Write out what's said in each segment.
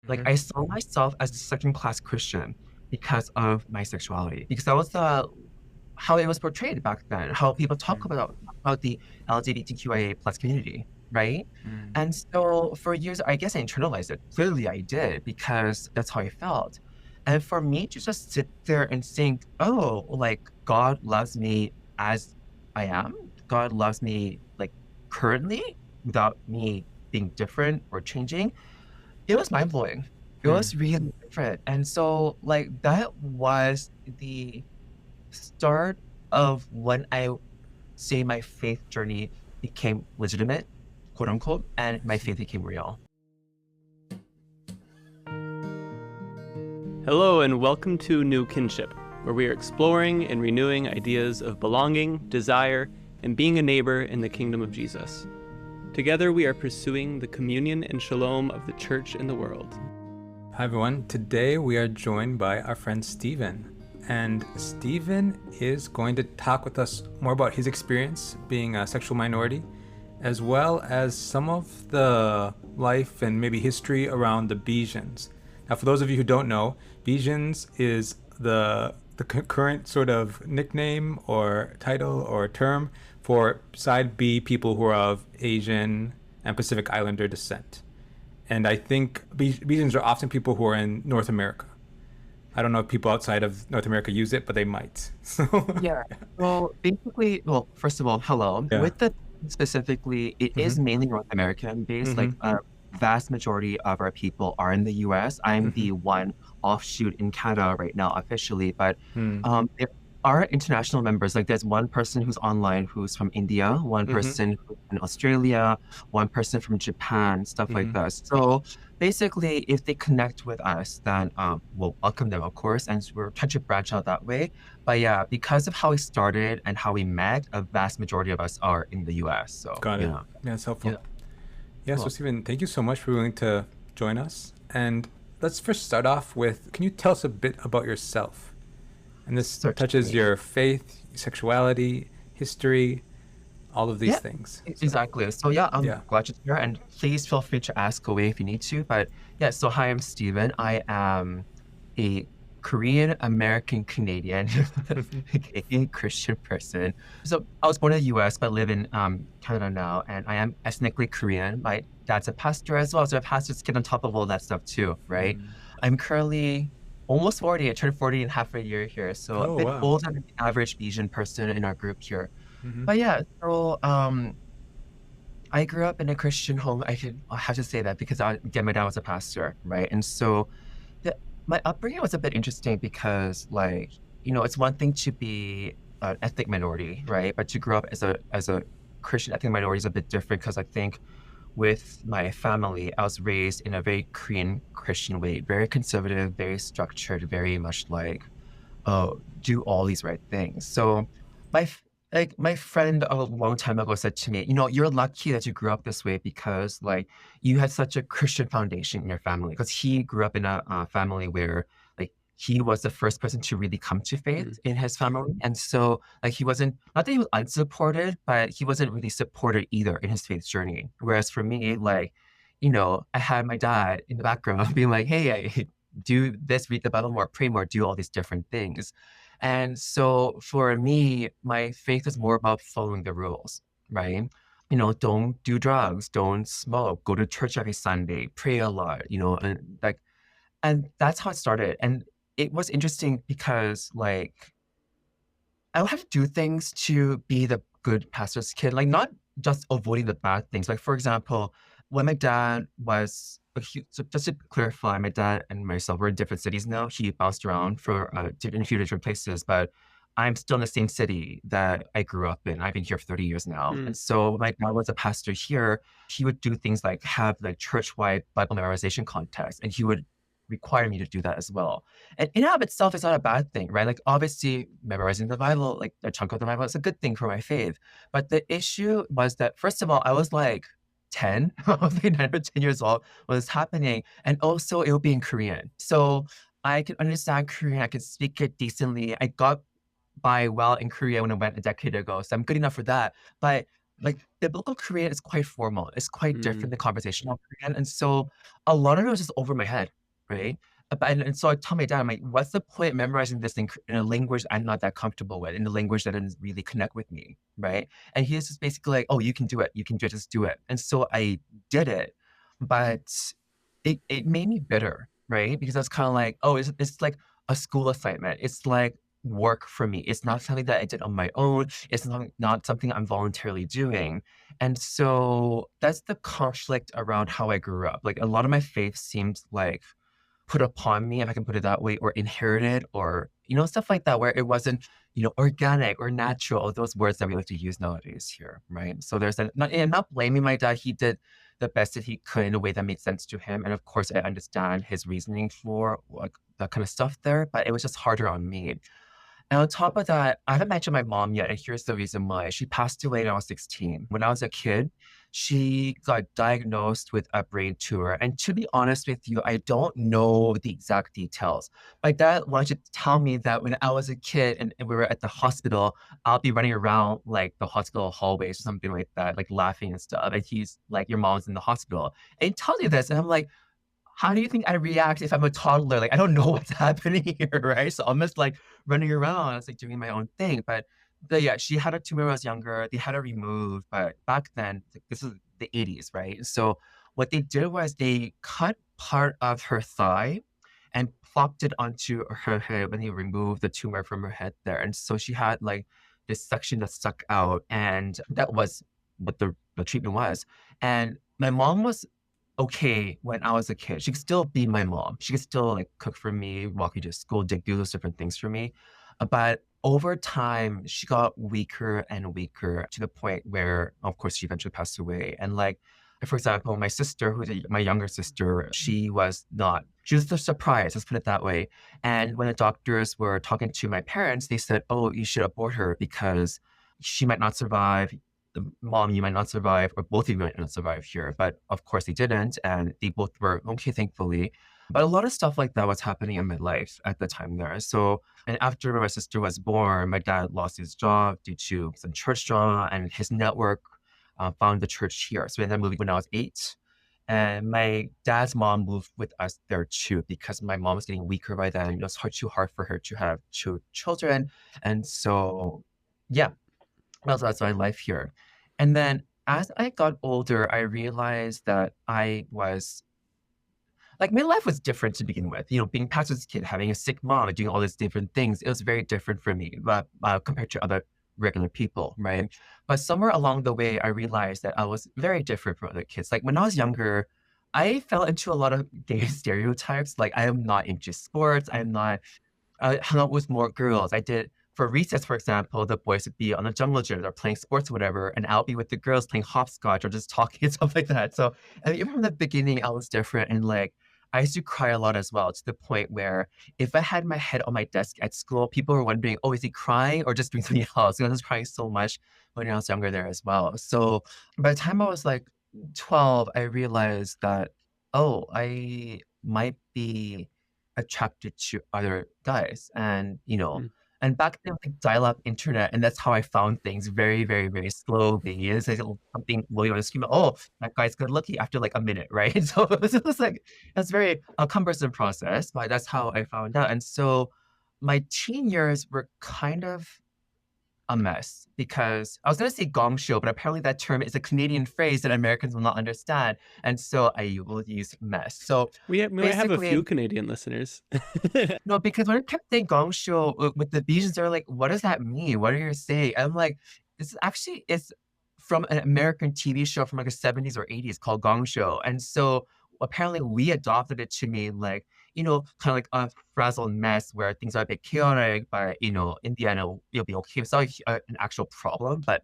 Like Mhm. I saw myself as a second class Christian because of my sexuality, because that was the how it was portrayed back then, how people talk Mm, about the LGBTQIA plus community, right? mm, And so for years, I guess I internalized it. Clearly, I did because that's how I felt. And for me to just sit there and think, oh, like God loves me as I am, God loves me like currently without me being different or changing, it was mind blowing. It mm. was really different. And so, like, that was the start of when I say my faith journey became legitimate, quote unquote, and I my see. faith became real. Hello, and welcome to New Kinship, where we are exploring and renewing ideas of belonging, desire, and being a neighbor in the kingdom of Jesus. Together, we are pursuing the communion and shalom of the church in the world. Hi, everyone. Today we are joined by our friend Stephen. And Stephen is going to talk with us more about his experience being a sexual minority, as well as some of the life and maybe history around the B-sians. Now, for those of you who don't know, B-sians is the current sort of nickname or title or term for side B people who are of Asian and Pacific Islander descent. And I think Bajans are often people who are in North America. I don't know if people outside of North America use it, but they might. So, Yeah. Well, basically, well, first of all, hello. yeah. With the specifically, it is Mm-hmm. mainly North American based. Like Mm-hmm. a vast majority of our people are in the US. I'm Mm-hmm. the one offshoot in Canada right now officially, but Mm-hmm. there are international members. Like there's one person who's online who's from India, one Mm-hmm. person who's in Australia, one person from Japan, stuff like Mm-hmm. that. So basically, if they connect with us, then we'll welcome them, of course, and we're trying to branch out that way. But yeah, because of how we started and how we met, a vast majority of us are in the US. So Got it. yeah, Yeah, it's yeah. helpful. Yeah, so Well, Stephen, thank you so much for willing to join us. And let's first start off with, can you tell us a bit about yourself? And this touches certainly. your faith, sexuality, history, all of these Yeah, things. So, exactly. So yeah, I'm yeah. glad you're here, and please feel free to ask away if you need to. But yeah, so hi, I'm Steven. I am a Korean American Canadian, a Christian person. So I was born in the US, but live in Canada now, and I am ethnically Korean. My dad's a pastor as well, so a pastor's kid on top of all that stuff too, right? Mm. I'm currently almost 40. I turned 40 in half a year here, so a Oh, bit wow. older than the average Asian person in our group here. Mm-hmm. But yeah, so I grew up in a Christian home. I have to say that because again, my dad was a pastor, right? And so the, my upbringing was a bit interesting because, like, it's one thing to be an ethnic minority, right? But to grow up as a Christian ethnic minority is a bit different because I think with my family, I was raised in a very Korean Christian way, very conservative, very structured, very much like do all these right things. So my friend a long time ago said to me, you're lucky that you grew up this way because like you had such a Christian foundation in your family. Because he grew up in a family where like he was the first person to really come to faith Mm. in his family. And so like he wasn't not that he was unsupported, but he wasn't really supported either in his faith journey. Whereas for me, like, I had my dad in the background being like, hey, do this, read the Bible more, pray more, do all these different things. And so for me, my faith is more about following the rules, right? Don't do drugs, don't smoke, go to church every Sunday, pray a lot, and that's how it started. And it was interesting because like I would have to do things to be the good pastor's kid, like not just avoiding the bad things. Like for example, when my dad was so just to clarify, my dad and myself were in different cities now. He bounced around for in a few different places, but I'm still in the same city that I grew up in. I've been here for 30 years now. Mm. And so my dad was a pastor here. He would do things like have like church-wide Bible memorization contests, and he would require me to do that as well. And in and of itself, it's not a bad thing, right? Like obviously memorizing the Bible, like a chunk of the Bible, is a good thing for my faith. But the issue was that first of all, I was like 10, I was like 9 or 10 years old when this was happening. And also it would be in Korean. So I could understand Korean, I could speak it decently. I got by well in Korea when I went a decade ago. So I'm good enough for that. But like biblical Korean is quite formal. It's quite different Mm. than conversational Korean. And so a lot of it was just over my head, right? And so I tell my dad, I'm like, what's the point of memorizing this in a language I'm not that comfortable with, in a language that doesn't really connect with me, right? And he was just basically like, oh, you can do it. You can do it. Just do it. And so I did it, but it made me bitter, right? Because I was kind of like, oh, it's like a school assignment. It's like work for me. It's not something that I did on my own. It's not something I'm voluntarily doing. And so that's the conflict around how I grew up. Like a lot of my faith seems like put upon me, if I can put it that way, or inherited, or, stuff like that, where it wasn't, organic or natural, those words that we like to use nowadays here, right? So there's that. Not, and I'm not blaming my dad. He did the best that he could in a way that made sense to him. And of course, I understand his reasoning for like that kind of stuff there, but it was just harder on me. And on top of that, I haven't mentioned my mom yet, and here's the reason why. She passed away when I was 16. When I was a kid, she got diagnosed with a brain tumor. And to be honest with you, I don't know the exact details. My dad wanted to tell me that when I was a kid and we were at the hospital, I'll be running around like the hospital hallways or something like that, like laughing and stuff. And he's like, your mom's in the hospital. And he tells me this, and I'm like, how do you think I react if I'm a toddler? Like, I don't know what's happening here, right? So I'm just like running around, I was like doing my own thing. But yeah, she had a tumor when I was younger. They had her removed, but back then, like, this is the 80s, right? So what they did was they cut part of her thigh and plopped it onto her head when they removed the tumor from her head there. And so she had like this section that stuck out, and that was what the treatment was. And my mom was okay when I was a kid. She could still be my mom. She could still like cook for me, walk me to school, do those different things for me. But over time, she got weaker and weaker to the point where, of course, she eventually passed away. And like, for example, my sister, my younger sister, she was not. She was a surprise, let's put it that way. And when the doctors were talking to my parents, they said, "Oh, you should abort her because she might not survive. Mom, you might not survive, or both of you might not survive here." But of course they didn't, and they both were okay, thankfully. But a lot of stuff like that was happening in my life at the time there. So, and after my sister was born, my dad lost his job due to some church drama, and his network found the church here. So we ended up moving when I was 8. And my dad's mom moved with us there too, because my mom was getting weaker by then. It was too hard for her to have children. And so, yeah, that's my life here. And then as I got older, I realized that I was like, my life was different to begin with. Being pastor's kid, having a sick mom, and doing all these different things, it was very different for me, but compared to other regular people, right? But somewhere along the way, I realized that I was very different from other kids. Like when I was younger, I fell into a lot of gay stereotypes. Like I am not into sports. I'm not hung out with more girls. I did for recess, for example, the boys would be on the jungle gym or playing sports or whatever, and I'll be with the girls playing hopscotch or just talking and stuff like that. So I mean, even from the beginning, I was different, and like I used to cry a lot as well, to the point where if I had my head on my desk at school, people were wondering, "Oh, is he crying or just doing something else?" I was crying so much when I was younger there as well. So by the time I was like 12, I realized that, oh, I might be attracted to other guys. Mm. And back then, like dial-up internet, and that's how I found things very, very, very slowly. It's like something William on the screen, oh, that guy's good looking after like a minute, right? So it was like it's very a cumbersome process, but that's how I found out. And so my teen years were kind of a mess, because I was going to say gong show, but apparently that term is a Canadian phrase that Americans will not understand. And so I will use mess. So We might have a basically, few Canadian listeners. no, because when I kept saying gong show with the Bijans, they're like, what does that mean? What are you saying? I'm like, this actually is from an American TV show from like the 70s or 80s called Gong Show. And so apparently we adopted it to mean like, kind of like a frazzled mess where things are a bit chaotic, but in the end it'll be okay. It's not like an actual problem, but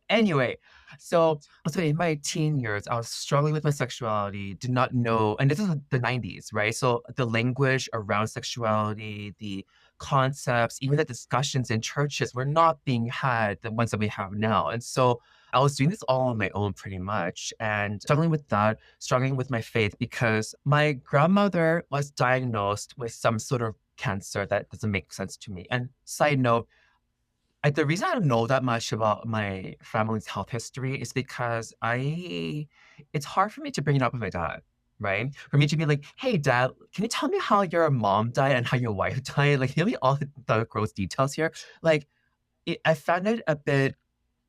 anyway. So in my teen years, I was struggling with my sexuality, did not know, and this is the 90s, right? So the language around sexuality, the concepts, even the discussions in churches were not being had, the ones that we have now. And so I was doing this all on my own pretty much, and struggling with that, struggling with my faith, because my grandmother was diagnosed with some sort of cancer that doesn't make sense to me. And side note, The reason I don't know that much about my family's health history is because it's hard for me to bring it up with my dad, right? For me to be like, hey, dad, can you tell me how your mom died and how your wife died? Like, give me all the gross details here. Like, I found it a bit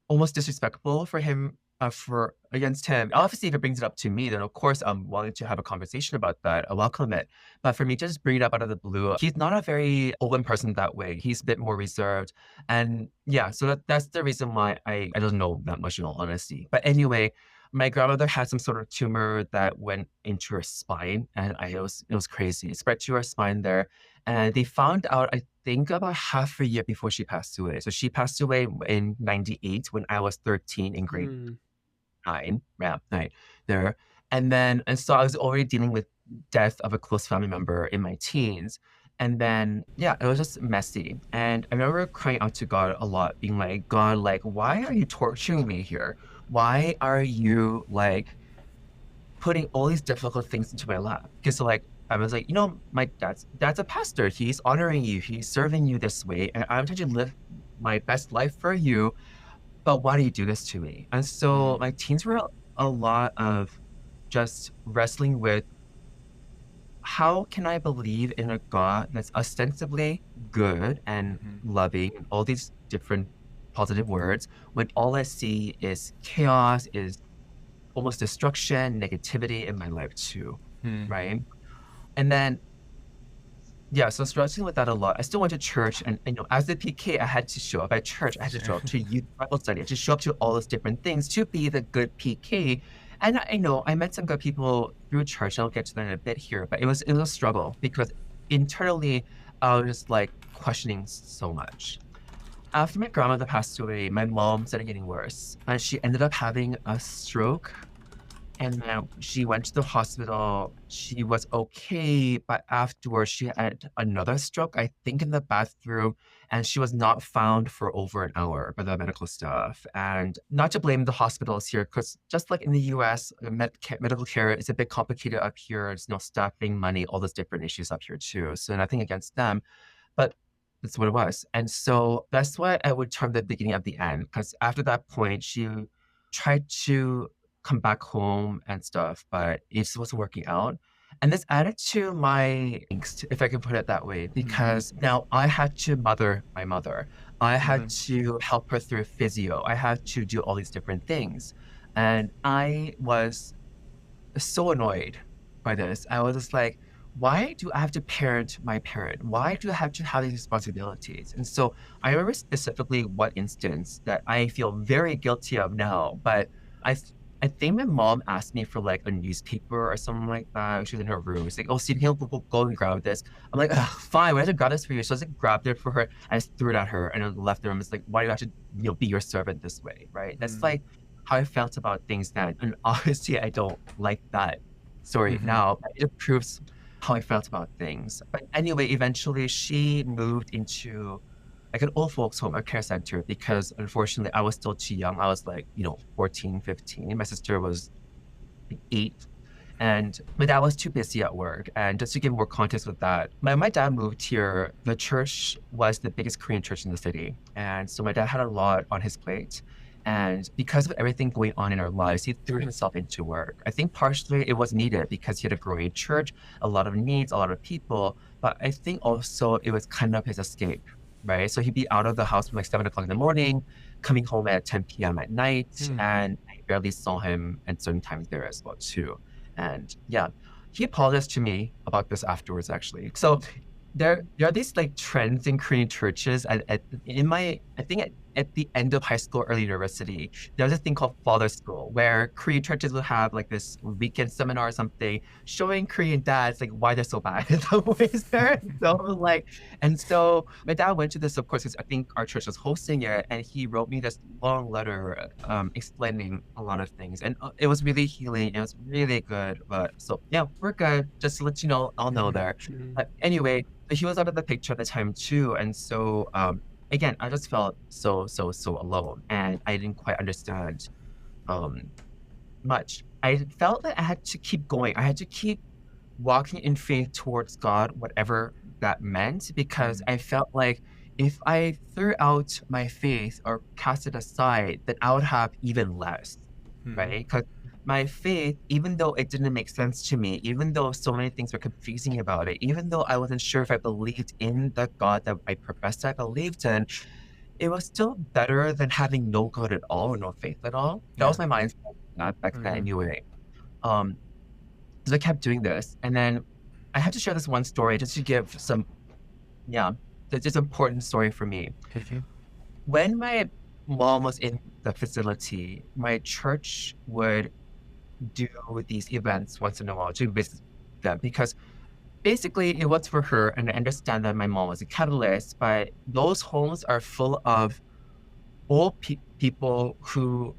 almost disrespectful for him for against him. Obviously, if it brings it up to me, then of course I'm willing to have a conversation about that. I welcome it. But for me, to just bring it up out of the blue, he's not a very open person that way. He's a bit more reserved. And yeah, so that's the reason why I don't know that much in all honesty. But anyway, my grandmother had some sort of tumor that went into her spine, and it was crazy. It spread to her spine there, and they found out, I think, about half a year before she passed away. So she passed away in '98 when I was 13 in grade Mm. nine, yeah, nine there. And so I was already dealing with death of a close family member in my teens. And then, yeah, it was just messy. And I remember crying out to God a lot, being like, God, like, why are you torturing me here? Why are you like putting all these difficult things into my lap? Because like I was like, my dad's a pastor. He's honoring you. He's serving you this way, and I'm trying to live my best life for you. But why do you do this to me? And so Mm. my teens were a lot of just wrestling with how can I believe in a God that's ostensibly good and Mhm. loving, and all these different positive words, when all I see is chaos, is almost destruction, negativity in my life too, Mm. right? And then, yeah, so struggling with that a lot. I still went to church, and as the PK, I had to show up at church. I had to show up to youth Bible study. I had to show up to all those different things to be the good PK. And I know I met some good people through church. I'll get to that in a bit here, but it was a struggle because internally I was just like questioning so much. After my grandmother passed away, my mom started getting worse, and she ended up having a stroke, and then she went to the hospital. She was okay, but afterwards she had another stroke, I think in the bathroom, and she was not found for over an hour by the medical staff. And not to blame the hospitals here, because just like in the US, medical care is a bit complicated up here. There's no staffing, money, all those different issues up here too. So nothing against them, but that's what it was. And so that's why I would term the beginning of the end, because after that point, she tried to come back home and stuff, but it just wasn't working out. And this added to my angst, if I can put it that way, Mhm. because now I had to mother my mother. I had Mhm. to help her through physio. I had to do all these different things. And I was so annoyed by this. I was just like, why do I have to parent my parent? Why do I have to have these responsibilities? And so I remember specifically what instance that I feel very guilty of now, but I th- I think my mom asked me for like a newspaper or something like that. She was in her room. She's like, "Oh, Steve, he'll go and grab this." I'm like, "Ugh, fine. Why did I grab this for you?" So I just grabbed it for her and I just threw it at her and I left the room. It's like, why do you have to, be your servant this way, right? That's Mm. like how I felt about things then. And obviously, I don't like that story Mhm. now, but it proves how I felt about things. But anyway, eventually she moved into like an old folks home, a care center, because unfortunately I was still too young. I was like, 14, 15. My sister was like 8. And my dad was too busy at work. And just to give more context with that, my dad moved here. The church was the biggest Korean church in the city. And so my dad had a lot on his plate. And because of everything going on in our lives, he threw himself into work. I think partially it was needed because he had a growing church, a lot of needs, a lot of people. But I think also it was kind of his escape, right? So he'd be out of the house from like 7 o'clock in the morning, coming home at 10 p.m. at night. Mm. And I barely saw him at certain times there as well, too. And yeah, he apologized to me about this afterwards, actually. So there are these like trends in Korean churches. I think at the end of high school, early university, there's a thing called Father School where Korean churches will have like this weekend seminar or something showing Korean dads like why they're so bad in some ways there. So like, and so my dad went to this, of course, because I think our church was hosting it, and he wrote me this long letter explaining a lot of things, and it was really healing. It was really good. But so yeah, we're good. Just to let you know, I'll know Mhm. there. Mm. But anyway, he was out of the picture at the time too, and so again, I just felt so alone, and I didn't quite understand um much. I felt that I had to keep going. I had to keep walking in faith towards God, whatever that meant, because Mm. I felt like if I threw out my faith or cast it aside, then I would have even less, right? Because my faith, even though it didn't make sense to me, even though so many things were confusing about it, even though I wasn't sure if I believed in the God that I professed I believed in, it was still better than having no God at all or no faith at all. That was my mindset back then anyway. So I kept doing this. And then I have to share this one story just to give some, yeah, that's just an important story for me. When my mom was in the facility, my church would do these events once in a while to visit them because basically it was for her. And I understand that my mom was a Catholic, but those homes are full of old people who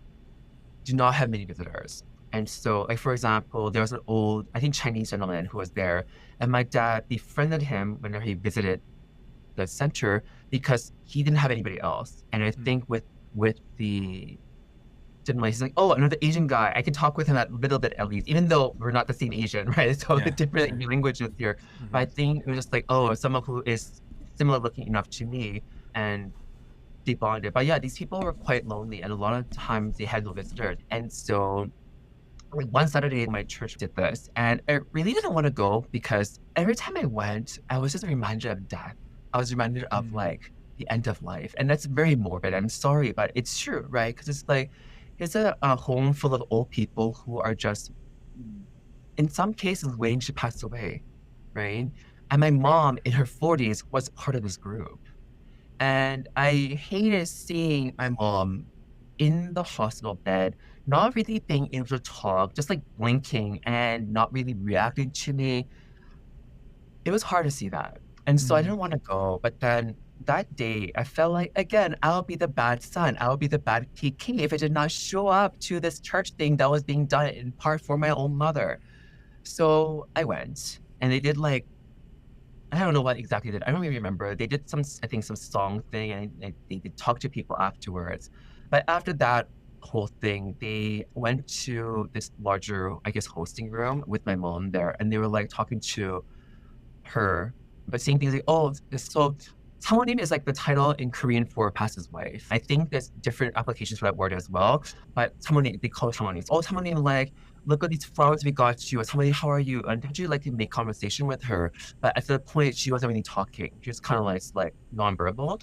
do not have many visitors. And so, like, for example, there was an old, I think, Chinese gentleman who was there, and my dad befriended him whenever he visited the center because he didn't have anybody else. And I think with the gentleman, he's like, oh, another Asian guy, I can talk with him a little bit at least, even though we're not the same Asian, right? So different languages here. But I think it was just like, oh, someone who is similar looking enough to me, and they bonded. But yeah, these people were quite lonely, and a lot of times they had no visitors. And so like one Saturday, my church did this, and I really didn't want to go because every time I went, I was just reminded of death. I was reminded of like the end of life, and that's very morbid. I'm sorry, but it's true, right? Because it's like it's a home full of old people who are just, in some cases, waiting to pass away, right? And my mom, in her 40s, was part of this group. And I hated seeing my mom in the hospital bed, not really being able to talk, just like blinking and not really reacting to me. It was hard to see that. And so I didn't want to go. But then that day, I felt like, again, I'll be the bad son. I'll be the bad king if I did not show up to this church thing that was being done in part for my own mother. So I went, and they did like, I don't know what exactly they did. I don't really remember. They did some, I think, some song thing, and they did talk to people afterwards. But after that whole thing, they went to this larger, I guess, hosting room with my mom there, and they were like talking to her, but saying things like, "Oh, so Samonim is like the title in Korean for pastor's wife." I think there's different applications for that word as well, but Samonim, they call it Samonim. Oh, Samonim, like, look at these flowers we got you. Samonim, how are you? And would you like to make conversation with her? But at the point, she wasn't really talking. She was kind of like nonverbal.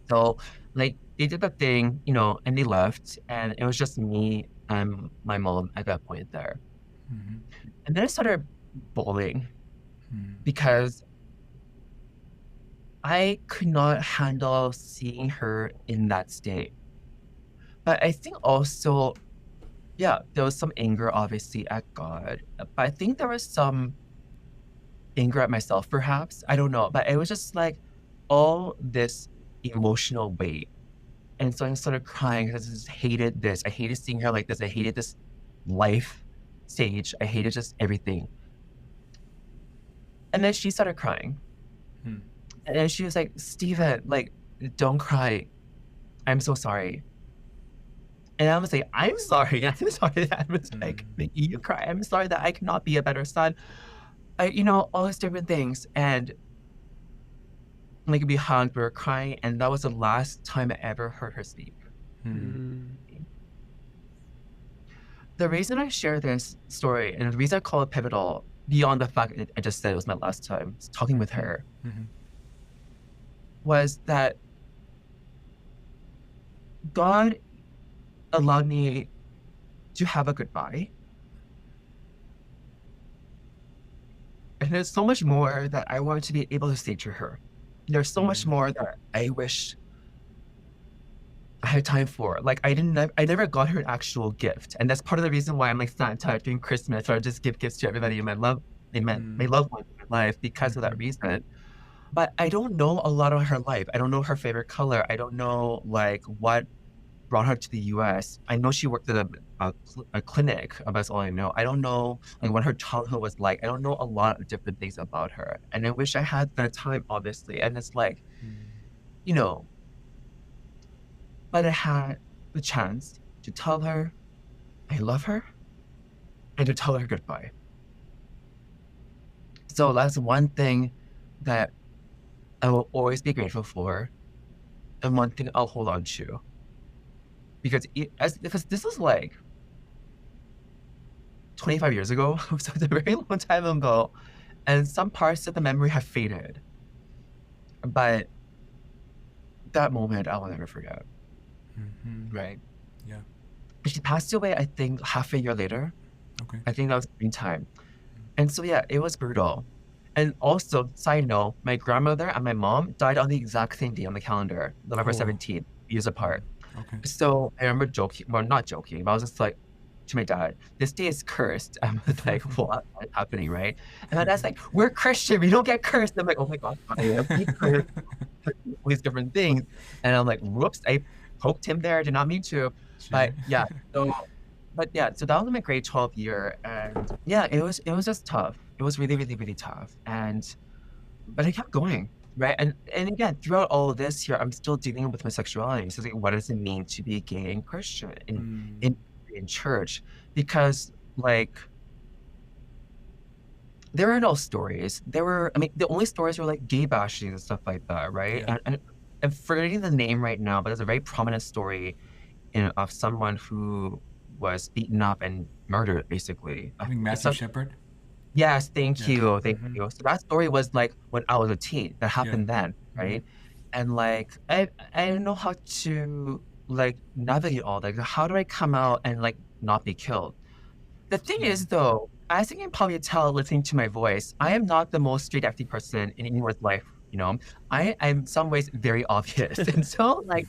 So like they did the thing, and they left, and it was just me and my mom at that point there. And then I started bawling because I could not handle seeing her in that state. But I think also, yeah, there was some anger obviously at God, but I think there was some anger at myself perhaps. I don't know, but it was just like all this emotional weight. And so I started crying because I just hated this. I hated seeing her like this. I hated this life stage. I hated just everything. And then she started crying. And then she was like, Steven, like, don't cry. I'm so sorry. And I was like, I'm sorry. I'm sorry that I was like, making you cry. I'm sorry that I cannot be a better son. All these different things. And like we hugged, we were crying, and that was the last time I ever heard her speak. The reason I share this story, and the reason I call it pivotal, beyond the fact that I just said it was my last time talking with her, was that God allowed me to have a goodbye. And there's so much more that I wanted to be able to say to her. There's so much more that I wish I had time for. Like I never got her an actual gift, and that's part of the reason why I'm like Santa during Christmas, or just give gifts to everybody in my loved ones in my life because of that reason. But I don't know a lot of her life. I don't know her favorite color. I don't know like what brought her to the U.S. I know she worked at a clinic. That's all I know. I don't know like what her childhood was like. I don't know a lot of different things about her, and I wish I had that time, obviously. And it's like, but I had the chance to tell her I love her and to tell her goodbye. So that's one thing that I will always be grateful for, and one thing I'll hold on to. Because this was like 25 years ago, so it's a very long time ago, and some parts of the memory have faded. But that moment I will never forget, right? Yeah. She passed away, I think, half a year later. Okay. I think that was the time. And so, yeah, it was brutal. And also, side note, my grandmother and my mom died on the exact same day on the calendar, November Oh. 17th, years apart. Okay. So I remember joking, well, not joking, but I was just like, to my dad, this day is cursed. I was like, what is happening, right? And my dad's like, we're Christian, we don't get cursed. I'm like, oh my God, I am being cursed. All these different things. And I'm like, whoops, I poked him there, did not mean to. But yeah, so so that was my grade 12 year. And yeah, it was just tough. It was really, really, really tough. But I kept going. Right. And again, throughout all of this here, I'm still dealing with my sexuality. So it's like, what does it mean to be gay and Christian in church? Because like there were no stories. The only stories were like gay bashing and stuff like that, right? Yeah. And I'm forgetting the name right now, but there's a very prominent story of someone who was beaten up and murdered, basically. I think Matthew Shepard. Yes, thank Yeah. you, thank you. So that story was like when I was a teen. That happened then, right? And like I don't know how to like navigate all that. How do I come out and like not be killed? The thing is though, as you can probably tell listening to my voice, I am not the most straight acting person in anyone's life, you know. I'm in some ways very obvious. And so like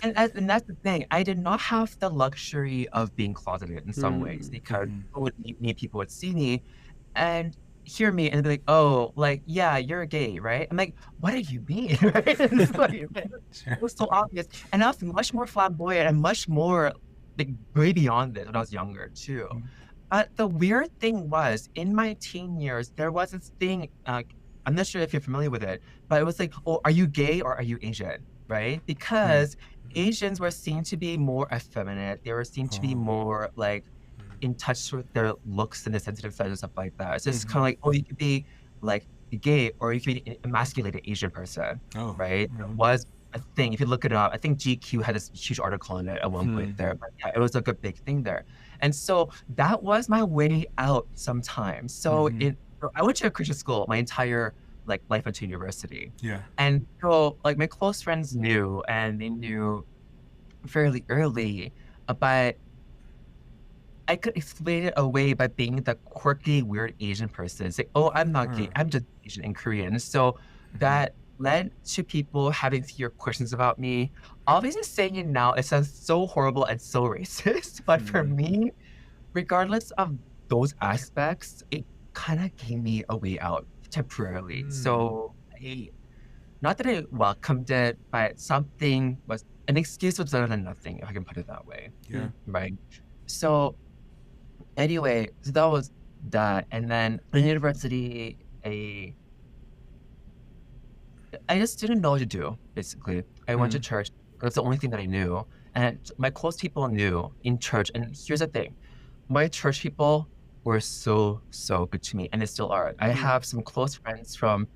and that's the thing. I did not have the luxury of being closeted in some ways because people would meet me, people would see me and hear me and be like, oh, like, yeah, you're gay, right? I'm like, what do you mean? Right? It's like, it was so obvious. And I was much more flamboyant and much more like way beyond this when I was younger too. But the weird thing was in my teen years, there was this thing, I'm not sure if you're familiar with it, but it was like, oh, are you gay or are you Asian? Right? Because Asians were seen to be more effeminate. They were seen to be more like in touch with their looks and the sensitive side and stuff like that. It's just kind of like, oh, you could be like gay or you could be an emasculated Asian person, right? It was a thing. If you look it up, I think GQ had this huge article on it at one point there. But yeah, it was like a big thing there. And so that was my way out sometimes. So I went to a Christian school my entire like life until university. Yeah. And so like my close friends knew and they knew fairly early, but I could explain it away by being the quirky, weird Asian person. It's like, oh, I'm not gay. I'm just Asian and Korean. So that led to people having fewer questions about me. Obviously, saying it now, it sounds so horrible and so racist. But for me, regardless of those aspects, it kind of gave me a way out temporarily. So not that I welcomed it, but something was an excuse was better than nothing, if I can put it that way. Yeah. Right. So anyway, so that was that. And then in university, I just didn't know what to do, basically. I went to church. That's the only thing that I knew. And my close people knew in church. And here's the thing. My church people were so, so good to me. And they still are. I have some close friends from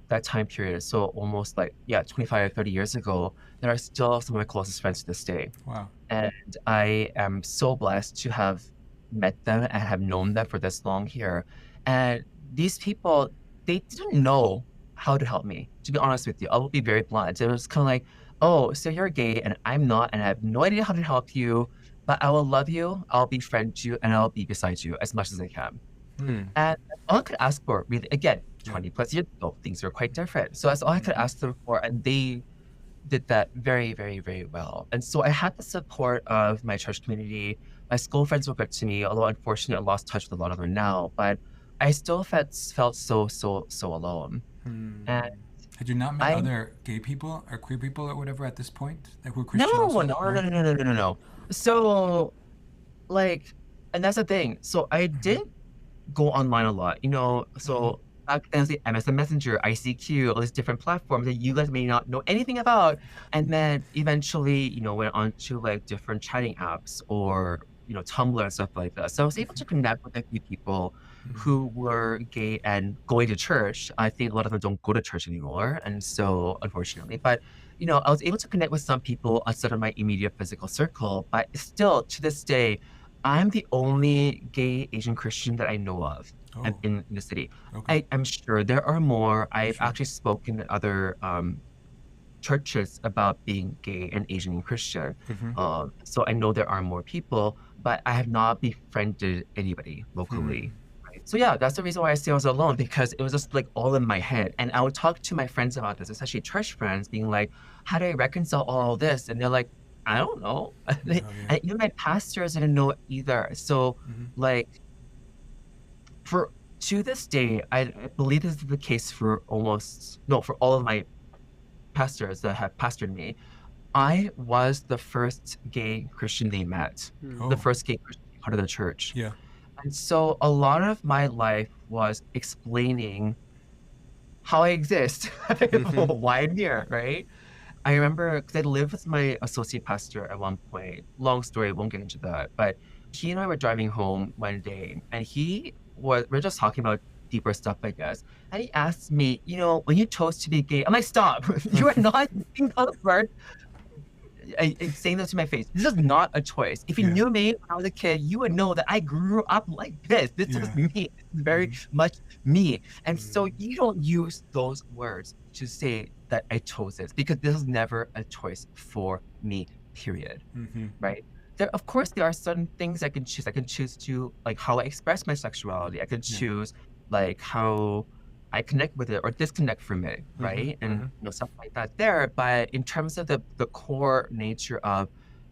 that time period. So almost like, 25 or 30 years ago, that are still some of my closest friends to this day. Wow. And I am so blessed to have met them and have known them for this long here. And these people, they didn't know how to help me, to be honest with you. I will be very blunt. It was kind of like, oh, so you're gay and I'm not, and I have no idea how to help you, but I will love you, I'll befriend you, and I'll be beside you as much as I can. And all I could ask for, really, again, 20 plus years ago, things were quite different. So that's all I could ask them for, and they did that very, very, very well. And so I had the support of my church community. My school friends were good to me, although unfortunately I lost touch with a lot of them now. But I still felt so alone. And had you not met other gay people or queer people or whatever at this point that were Christian? No. So, like, and that's the thing. So I did go online a lot, so back then, the MSN Messenger, ICQ, all these different platforms that you guys may not know anything about. And then eventually, went on to like different chatting apps or, Tumblr and stuff like that. So I was able to connect with a few people who were gay and going to church. I think a lot of them don't go to church anymore. And so, unfortunately, but I was able to connect with some people outside of my immediate physical circle, but still to this day, I'm the only gay Asian Christian that I know of Oh, in the city. okay. I'm sure there are more. I've Sure. actually spoken at other churches about being gay and Asian and Christian. Mm-hmm. So I know there are more people, but I have not befriended anybody Mm-hmm. locally. Right? So yeah, that's the reason why I say I was alone, because it was just like all in my head. And I would talk to my friends about this, especially church friends, being like, how do I reconcile all this? And they're like, I don't know. Oh, yeah. And even my pastors didn't know either. So Mm-hmm. like for to this day, I believe this is the case for almost no, for all of my pastors that have pastored me. I was the first gay Christian they met, the Oh, first gay Christian part of the church. yeah. And so a lot of my life was explaining how I exist, Mm-hmm. why I'm here, right? I remember because I lived with my associate pastor at one point. Long story, won't get into that. But he and I were driving home one day, and we're just talking about deeper stuff, I guess. And he asked me, when you chose to be gay, I'm like, stop, you are not being covered saying this to my face. This is not a choice. If you Yeah. knew me when I was a kid, you would know that I grew up like this. This is Yeah. me. This is very Mm-hmm. much me. And so Mm-hmm. you don't use those words to say that I chose this, because this is never a choice for me, period. Mm-hmm. Right? Of course, there are certain things I can choose. I can choose to like how I express my sexuality. I can Yeah. choose like how I connect with it or disconnect from it, Mm-hmm. right? And Mm-hmm. stuff like that there. But in terms of the core nature of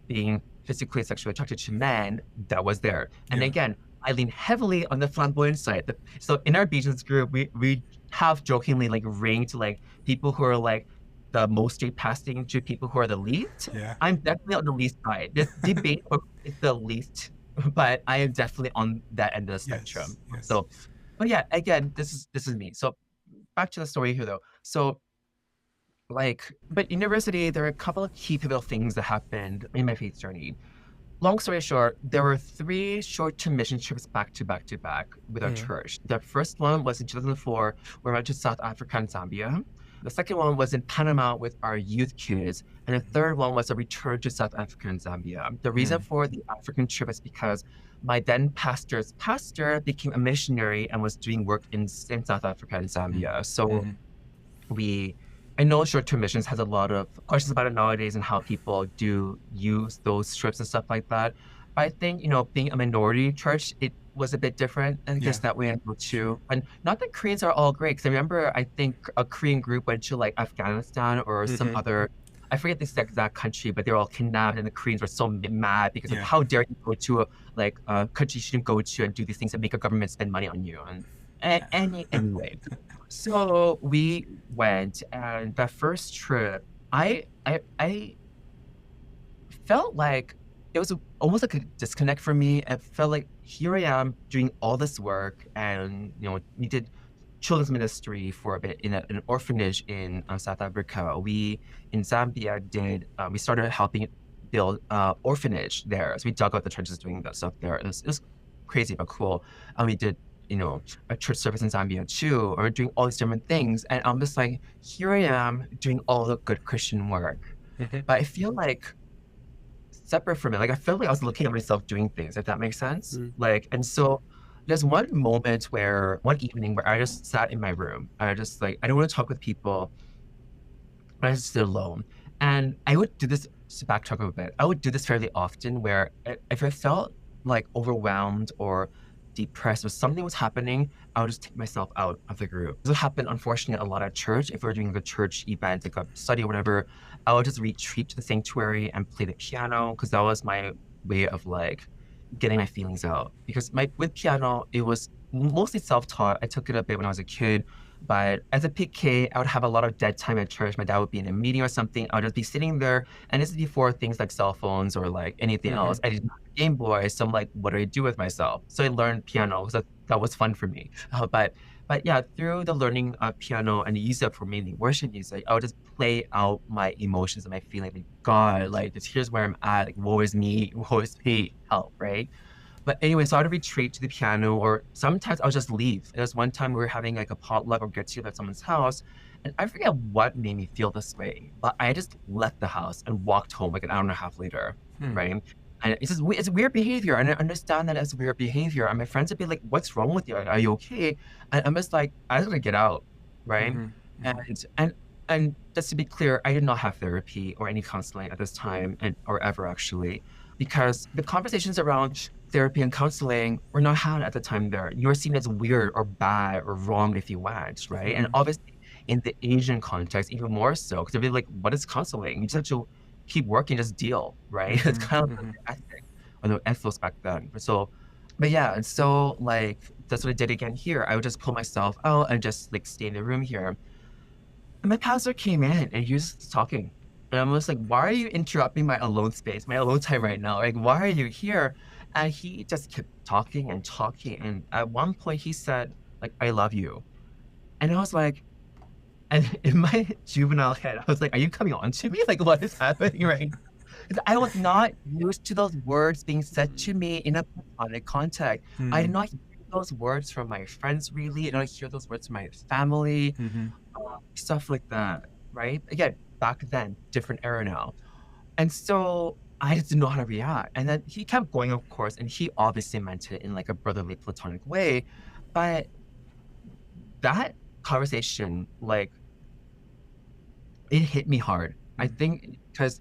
being physically sexually attracted to men, that was there. And Yeah. again, I lean heavily on the flamboyant side. So in our business group, we have jokingly like ranked like people who are like the most straight passing to people who are the least. Yeah. I'm definitely on the least side. This debate is the least, but I am definitely on that end of the spectrum. Yes. Yes. So, but yeah, again, this is me. So back to the story here though. So but university, there are a couple of key pivotal things that happened in my faith journey. Long story short, there were 3 short-term mission trips back to back to back with our Mm-hmm. church. The first one was in 2004, where we went to South Africa and Zambia. The second one was in Panama with our youth kids. And the third one was a return to South Africa and Zambia. The reason for the African trip is because my then pastor's pastor became a missionary and was doing work in South Africa and Zambia. So Mm-hmm. I know short-term missions has a lot of questions about it nowadays and how people do use those trips and stuff like that. But I think, being a minority church, it was a bit different, and I Yeah. guess that way Sure. too. And not that Koreans are all great, because I remember I think a Korean group went to like Afghanistan or some Mm-hmm. other, I forget the exact country, but they were all kidnapped, and the Koreans were so mad because of Yeah. how dare you go to a country you shouldn't go to and do these things and make a government spend money on you. Anyway, so we went, and that first trip, I felt like it was almost like a disconnect for me. I felt like here I am doing all this work, and we did children's ministry for a bit in an orphanage in South Africa. We in Zambia we started helping build orphanage there. So we dug out the trenches doing that stuff there. It was crazy but cool. And we did a church service in Zambia too, or doing all these different things. And I'm just like, here I am doing all the good Christian work. Mm-hmm. But I feel like separate from it, like I felt like I was looking at myself doing things, if that makes sense. And so there's one evening where I just sat in my room. I just like, I don't want to talk with people. I just sit alone. And I would do this, to backtrack a bit, I would do this fairly often where if I felt like overwhelmed or depressed or something was happening, I would just take myself out of the group. This would happen, unfortunately, a lot at church. If we're doing a church event, like a study or whatever, I would just retreat to the sanctuary and play the piano, because that was my way of like getting my feelings out. Because with piano, it was mostly self-taught. I took it a bit when I was a kid. But as a PK, I would have a lot of dead time at church. My dad would be in a meeting or something. I would just be sitting there. And this is before things like cell phones or like anything else. I didn't have a Game Boy. So I'm like, what do I do with myself? So I learned piano because that was fun for me. But yeah, through the learning of piano and the use of for mainly worship music, I would just play out my emotions and my feelings. Like, God, like, here's where I'm at. Like, woe is me, help, right? But anyway, so I would retreat to the piano, or sometimes I'll just leave. There was one time we were having like a potluck or get together at someone's house, and I forget what made me feel this way, but I just left the house and walked home like an hour and a half later, right? And it's just, it's weird behavior, and I understand that as weird behavior. And my friends would be like, "What's wrong with you? Are you okay?" And I'm just like, "I just gotta get out," right? And just to be clear, I did not have therapy or any counseling at this time, and or ever actually, because the conversations around therapy and counseling were not had at the time there. You were seen as weird or bad or wrong if you went, right? And obviously in the Asian context, even more so, because they'd be like, what is counseling? You just have to keep working, just deal, right? It's kind of the ethic or the ethos back then. So, but yeah, and so like that's what I did again here. I would just pull myself out and just like stay in the room here. And my pastor came in and he was talking. And I was like, why are you interrupting my alone space, my alone time right now? Like, why are you here? And he just kept talking and talking. And at one point he said, like, I love you. And I was like, and in my juvenile head, I was like, are you coming on to me? Like, what is happening right now? Because I was not used to those words being said to me in a platonic context. I did not hear those words from my friends, really. I did not hear those words from my family, stuff like that, right? Again, back then, different era now. And so I just didn't know how to react. And then he kept going, of course, and he obviously meant it in like a brotherly platonic way. But that conversation, like, it hit me hard. I think because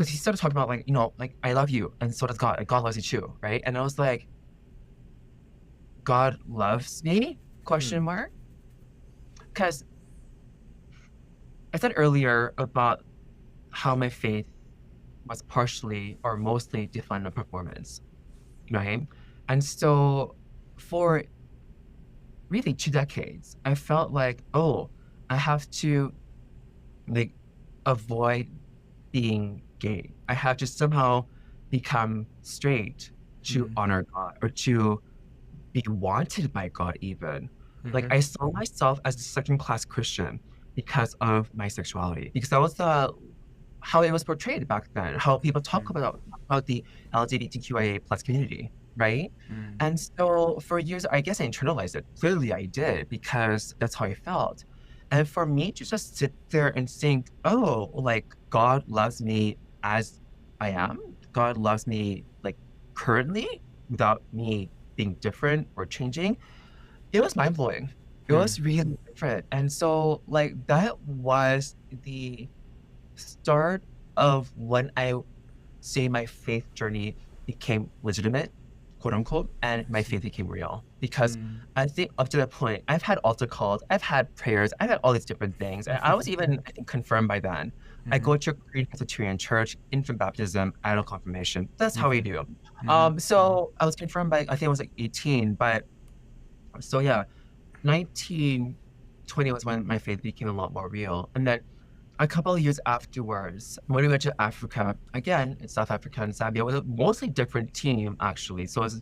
he started talking about like, you know, like, I love you, and so does God. Like, God loves you too, right? And I was like, God loves me? Question mark. Because I said earlier about how my faith was partially or mostly defined on performance, right? And so for really 2 decades, I felt like, oh, I have to like avoid being gay. I have to somehow become straight to honor God or to be wanted by God even. Like I saw myself as a second-class Christian because of my sexuality, because that was how it was portrayed back then, how people talk about the LGBTQIA plus community, right? And so for years, I guess I internalized it. Clearly I did, because that's how I felt. And for me to just sit there and think, oh, like God loves me as I am, God loves me like currently without me being different or changing, it was mind blowing. It was really different. And so like that was the start of when I say my faith journey became legitimate, quote unquote, and my faith became real. Because I think up to that point, I've had altar calls, I've had prayers, I've had all these different things. And I was even, I think, confirmed by then. I go to a Korean Presbyterian church, infant baptism, adult confirmation. That's how we do. So I was confirmed by, I think I was like 18, but so yeah, 19, 20 was when my faith became a lot more real. And then a couple of years afterwards, when we went to Africa, again, in South Africa and Zambia, it was a mostly different team, actually. So it was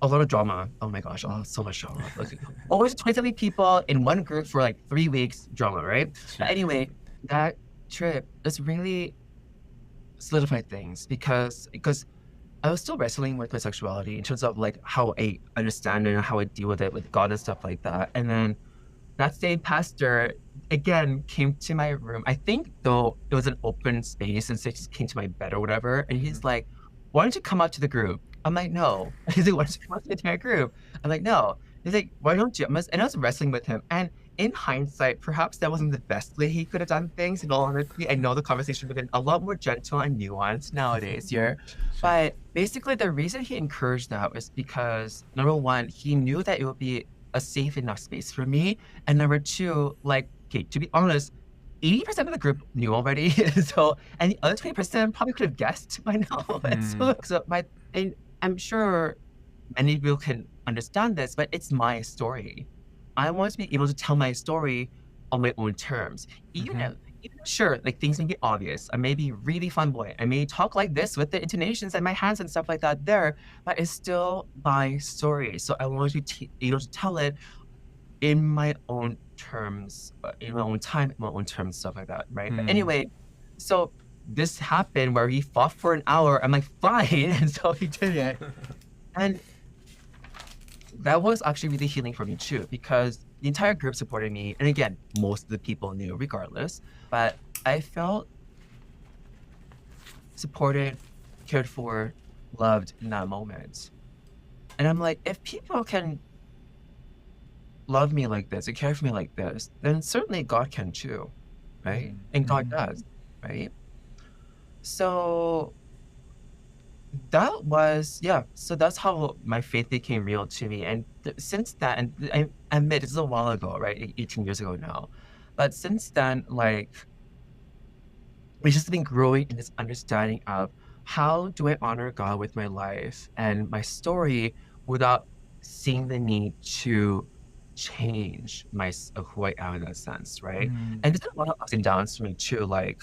a lot of drama. Oh my gosh, oh, so much drama. Like, always 27 people in one group for like 3 weeks, drama, right? But anyway, that trip just really solidified things because I was still wrestling with my sexuality in terms of like how I understand it and how I deal with it with God and stuff like that. And then that same pastor again came to my room. I think though it was an open space, and so he just came to my bed or whatever. And he's like, why don't you come out to the group? I'm like, no. He's like, why don't you come out to my group? I'm like, no. He's like, why don't you? And I was wrestling with him. And in hindsight, perhaps that wasn't the best way he could have done things. In all honesty, I know the conversation would have been a lot more gentle and nuanced nowadays here. But basically, the reason he encouraged that was because, number one, he knew that it would be a safe enough space for me. And number two, like, okay, to be honest, 80% of the group knew already. So, and the other 20% probably could have guessed by now. And and I'm sure many people can understand this, but it's my story. I want to be able to tell my story on my own terms. Even if, sure, like things may be obvious. I may be really flamboyant. I may talk like this with the intonations and my hands and stuff like that there, but it's still my story. So I want to be able to tell it in my own terms, in my own time, in my own terms, stuff like that, right? But anyway, so this happened where he fought for an hour. I'm like, fine. And so he did it. And that was actually really healing for me too, because the entire group supported me. And again, most of the people knew regardless, but I felt supported, cared for, loved in that moment. And I'm like, if people can love me like this and care for me like this, then certainly God can too, right? And God does, right? So that was, yeah, so that's how my faith became real to me. And since then, and I admit this is a while ago, right? 18 years ago now. But since then, like, it's just been growing in this understanding of how do I honor God with my life and my story without seeing the need to change who I am in a sense, right? And there's a lot of ups and downs for me too. Like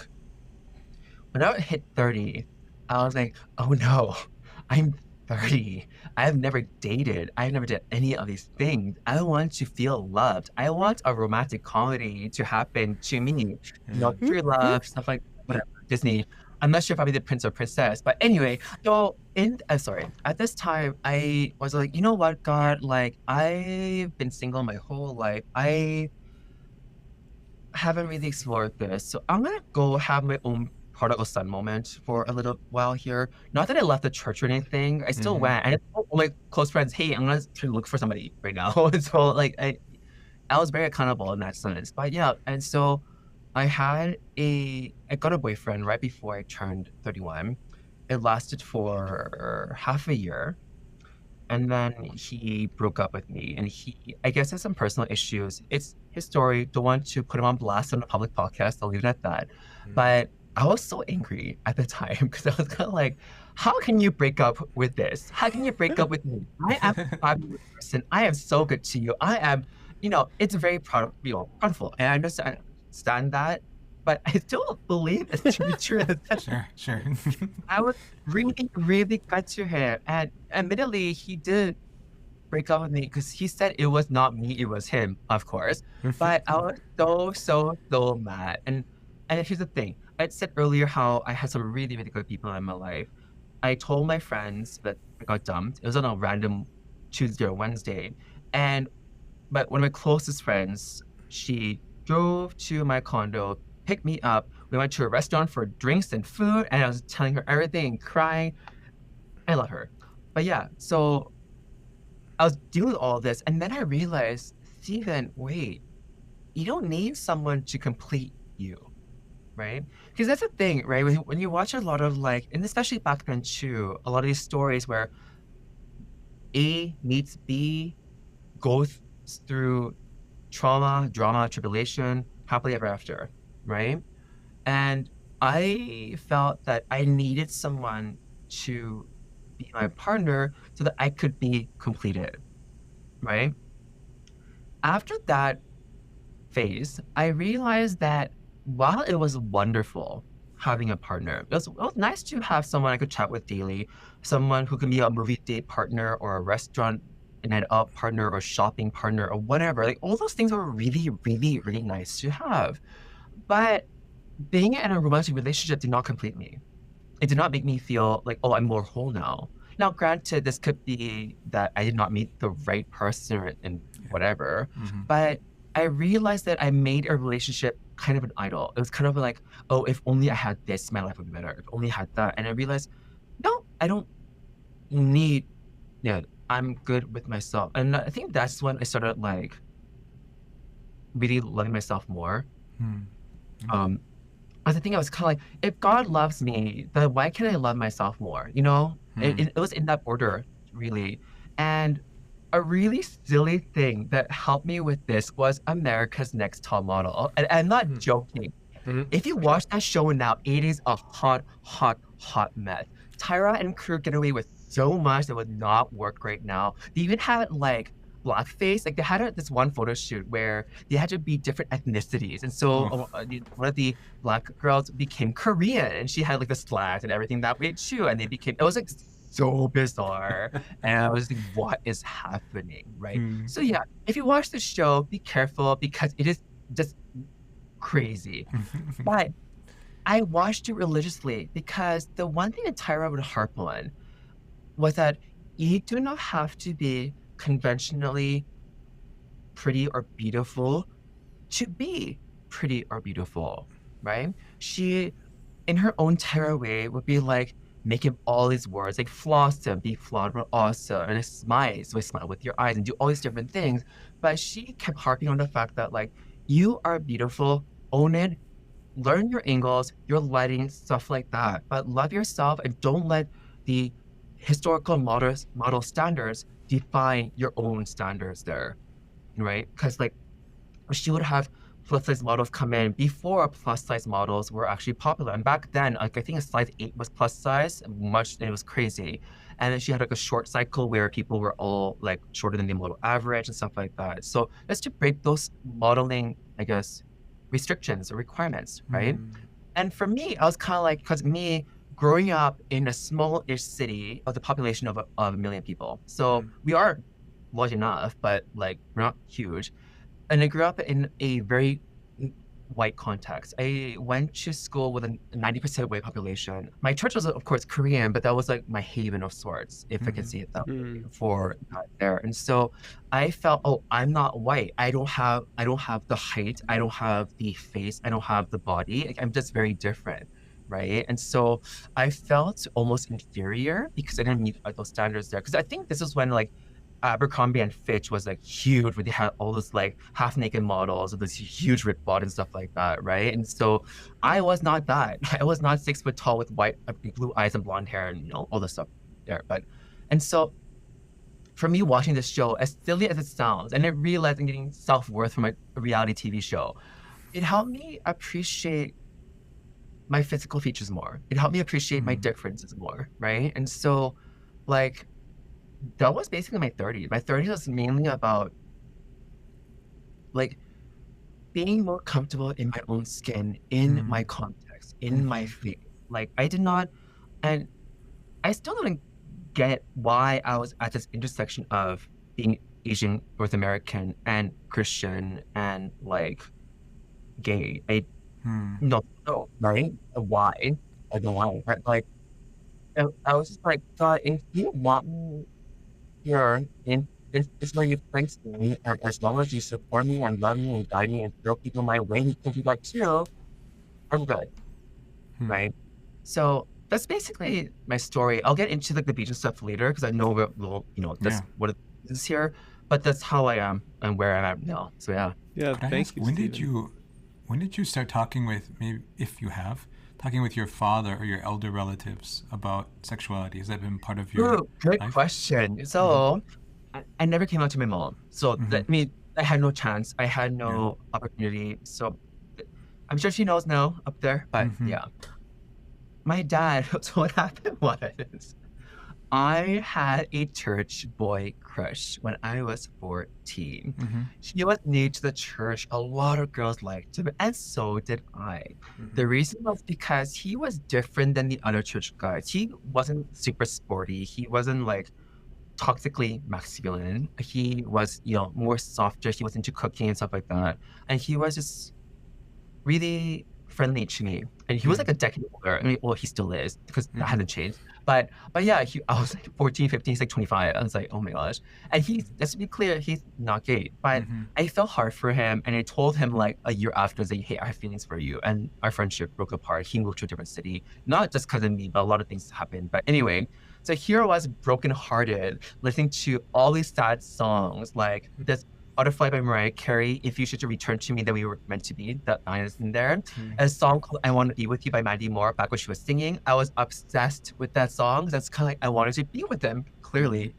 when I hit 30, I was like, oh no, I'm 30. I've never dated. I've never did any of these things. I want to feel loved. I want a romantic comedy to happen to me. True love, stuff like whatever, Disney. I'm not sure if I'll be the prince or princess, but anyway, so sorry, at this time, I was like, you know what, God, like I've been single my whole life. I haven't really explored this. So I'm gonna go have my own prodigal son moment for a little while here. Not that I left the church or anything. I still went. And I told all my close friends, hey, I'm gonna try to look for somebody right now. So like I was very accountable in that sense. But yeah, and so I got a boyfriend right before I turned 31. It lasted for half a year. And then he broke up with me, and I guess, has some personal issues. It's his story. Don't want to put him on blast on a public podcast. I'll leave it at that. But I was so angry at the time because I was kind of like, how can you break up with this? How can you break up with me? I am a fabulous person. I am so good to you. I am, it's very proudful. And I understand that, but I still believe it's to be true. Sure. I was really, really cut to him. And admittedly, he did break up with me because he said it was not me, it was him, of course. But I was so mad. And here's the thing. I said earlier how I had some really, really good people in my life. I told my friends that I got dumped. It was on a random Tuesday or Wednesday. But one of my closest friends, she drove to my condo, picked me up. We went to a restaurant for drinks and food, and I was telling her everything and crying. I love her. But yeah, so I was dealing with all of this, and then I realized, Steven, wait, you don't need someone to complete you, right? Because that's the thing, right? When you watch a lot of and especially back then too, a lot of these stories where A meets B, goes through trauma, drama, tribulation, happily ever after, right? And I felt that I needed someone to be my partner so that I could be completed, right? After that phase, I realized that while it was wonderful having a partner, it was nice to have someone I could chat with daily, someone who can be a movie date partner or a restaurant night out partner or shopping partner or whatever. Like all those things were really, really, really nice to have. But being in a romantic relationship did not complete me. It did not make me feel like, oh, I'm more whole now. Now, granted, this could be that I did not meet the right person and whatever, but I realized that I made a relationship kind of an idol. It was kind of like, oh, if only I had this, my life would be better. If only I had that. And I realized, no, I don't need, I'm good with myself. And I think that's when I started really loving myself more. I think I was kind of like, if God loves me, then why can't I love myself more? It was in that order, really. And a really silly thing that helped me with this was America's Next Top Model. And I'm not joking. If you watch that show now, it is a hot mess. Tyra and crew get away with so much that would not work right now. They even had blackface. They had this one photo shoot where they had to be different ethnicities. And so one of the black girls became Korean, and she had the slats and everything that way too. And it was so bizarre. And I was like, what is happening, right? So yeah, if you watch the show, be careful because it is just crazy. But I watched it religiously because the one thing that Tyra would harp on was that you do not have to be conventionally pretty or beautiful to be pretty or beautiful, right? She, in her own terror way, would be like making all these words, like floss them, be flawed but awesome, and smile, so smile with your eyes and do all these different things. But she kept harping on the fact that like you are beautiful, own it, learn your angles, your lighting, stuff like that. But love yourself and don't let the historical model standards define your own standards there, right? Because like she would have plus size models come in before plus size models were actually popular. And back then, like I think a size 8 was plus size, much and it was crazy. And then she had like a short cycle where people were all like shorter than the model average and stuff like that. So just to break those modeling, I guess, restrictions or requirements, right? And for me, I was kind of like, because me growing up in a small-ish city of the population of a million people. So we are large enough, but like we're not huge. And I grew up in a very white context. I went to school with a 90% white population. My church was, of course, Korean, but that was like my haven of sorts, if I can see it that way, for there. And so I felt, oh, I'm not white. I don't have the height. I don't have the face. I don't have the body. Like, I'm just very different, right? And so I felt almost inferior because I didn't meet those standards there. Because I think this is when like Abercrombie and Fitch was like huge, where they had all those like half naked models with this huge ripped body and stuff like that, right? And so I was not that. I was not 6 foot tall with white, blue eyes and blonde hair and all the stuff there. But and so for me watching this show, as silly as it sounds, and then realizing getting self-worth from a reality TV show, it helped me appreciate my physical features more. It helped me appreciate my differences more, right? And so like that was basically my 30s. My 30s was mainly about like being more comfortable in my own skin, in my context, in my faith. Like I did not, and I still don't get why I was at this intersection of being Asian, North American, and Christian, and like gay. I no, right? Why? I don't know why. Right? Like I was just like, God, if you want me here in this where you place me, and as long as you support me and love me and guide me and throw people my way, you can be like, too, I'm good, right? So that's basically my story. I'll get into like the beach and stuff later because I know we'll that's what it is here, but that's how I am and where I'm at now. So yeah. Yeah, Could I thank ask, you, when did you start talking with, maybe if you have, talking with your father or your elder relatives about sexuality? Has that been part of your Good life? question. So I never came out to my mom. So I mean, I had no chance. I had no opportunity. So I'm sure she knows now up there, but yeah. My dad, so what happened was I had a church boy crush when I was 14. He was new to the church. A lot of girls liked him, and so did I. The reason was because he was different than the other church guys. He wasn't super sporty. He wasn't like toxically masculine. He was, more softer. He was into cooking and stuff like that. And he was just really friendly to me. And he was like a decade older. I mean, well, he still is because that hasn't changed. But yeah, I was like 14, 15, he's like 25. I was like, oh my gosh. And let's be clear, he's not gay. But I felt hard for him. And I told him like a year after, I was like, hey, I have feelings for you. And our friendship broke apart. He moved to a different city. Not just because of me, but a lot of things happened. But anyway, so here I was brokenhearted, listening to all these sad songs, like this Butterfly by Mariah Carey, If You Should Return to Me, That We Were Meant to Be, that line is in there. A song called I Want to Be With You by Mandy Moore, back when she was singing. I was obsessed with that song. That's kind of like I wanted to be with him, clearly.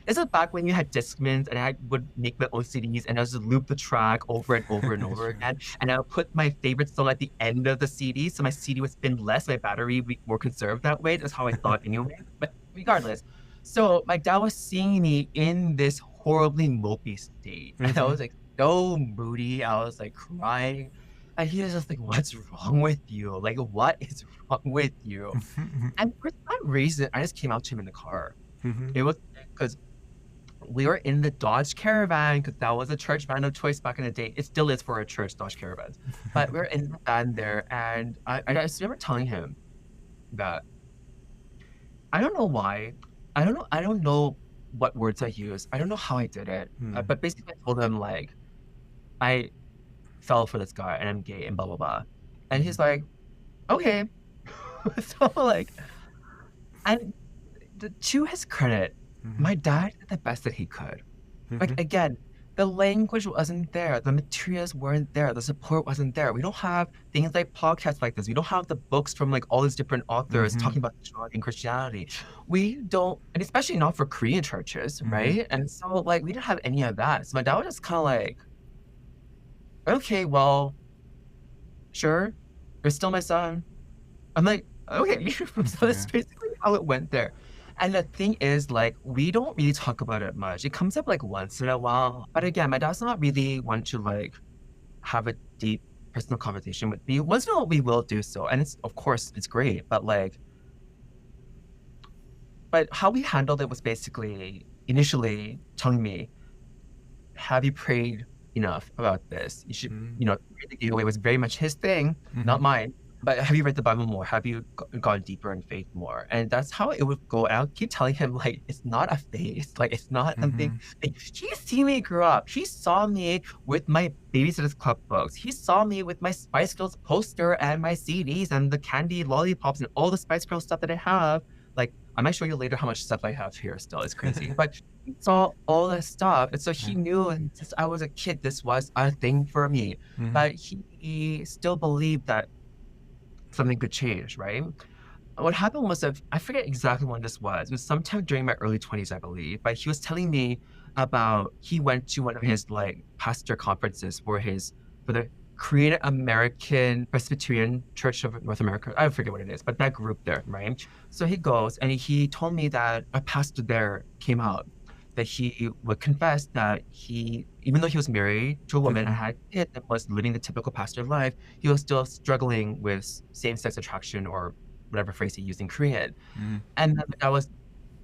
This is back when you had Discmans and I would make my own CDs and I would just loop the track over and over and over again. And I would put my favorite song at the end of the CD, so my CD would spin less, my battery would be more conserved that way. That's how I thought anyway. But regardless. So my dad was seeing me in this horribly mopey state. And I was like so moody. I was like crying. And he was just like, what's wrong with you? Like, what is wrong with you? And for some reason, I just came out to him in the car. It was because we were in the Dodge Caravan, because that was a church van of choice back in the day. It still is for a church, Dodge Caravans. But we were in the van there. And I just remember telling him that I don't know why. I don't know what words I used. I don't know how I did it, Mm. but basically I told him like, I fell for this guy and I'm gay and blah, blah, blah. And he's like, okay. So like, and to his credit, Mhm. my dad did the best that he could. Like, Mhm. again, the language wasn't there. The materials weren't there. The support wasn't there. We don't have things like podcasts like this. We don't have the books from like all these different authors Mhm. talking about sexuality and Christianity. We don't, and especially not for Korean churches, Mhm. right? And so like we didn't have any of that. So my dad was just kind of like, okay, well, sure, you're still my son. I'm like, okay. So that's Yeah. basically how it went there. And the thing is, like, we don't really talk about it much. It comes up like once in a while. But again, my dad's not really one to like have a deep personal conversation with me. Once in a while we will do so. And it's of course it's great. But like, but how we handled it was basically initially telling me, have you prayed enough about this? You should, Mm. read the gateway was very much his thing, not Mhm. mine. But have you read the Bible more? Have you gone deeper in faith more? And that's how it would go. And I'll keep telling him, like, it's not a phase. Like, it's not something. Mhm. Like, he see me grow up. He saw me with my Babysitter's Club books. He saw me with my Spice Girls poster and my CDs and the candy lollipops and all the Spice Girls stuff that I have. Like, I might show you later how much stuff I have here still. It's crazy. But he saw all that stuff. And so Yeah. he knew, and since I was a kid, this was a thing for me. Mhm. But he still believed that something could change, right? What happened was that I forget exactly when this was. It was sometime during my early 20s, I believe. But he was telling me about he went to one of his like pastor conferences for the Korean American Presbyterian Church of North America. I forget what it is, but that group there, right? So he goes and he told me that a pastor there came out that he would confess that even though he was married to a woman and Mhm. had kids and was living the typical pastor life, he was still struggling with same-sex attraction or whatever phrase he used in Korean. Mhm. And then I was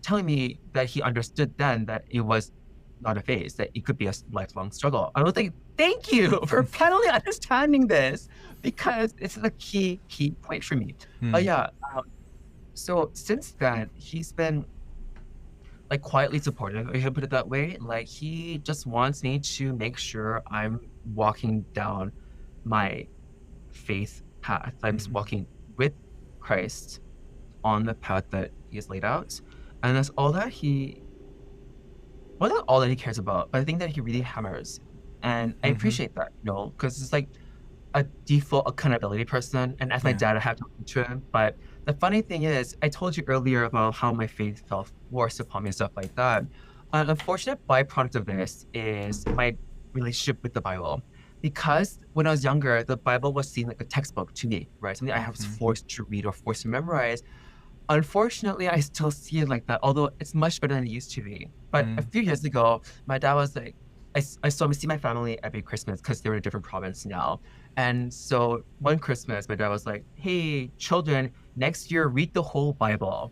telling me that he understood then that it was not a phase, that it could be a lifelong struggle. I was like, thank you for finally understanding this because it's a key point for me. But Mhm. yeah, so since then, he's been like quietly supportive, if I put it that way. Like he just wants me to make sure I'm walking down my faith path. I'm Mhm. walking with Christ on the path that he has laid out. And that's all that well, not all that he cares about, but I think that he really hammers. And I Mhm. appreciate that, because it's like a default accountability person. And as my Yeah. dad, I have to listen to him. But the funny thing is, I told you earlier about how my faith felt forced upon me and stuff like that. An unfortunate byproduct of this is my relationship with the Bible. Because when I was younger, the Bible was seen like a textbook to me, right? Something I was Mhm. forced to read or forced to memorize. Unfortunately, I still see it like that, although it's much better than it used to be. But a Mhm. few years ago, my dad was like, I saw me see my family every Christmas because they're in a different province now. And so one Christmas, my dad was like, hey, children, next year read the whole Bible.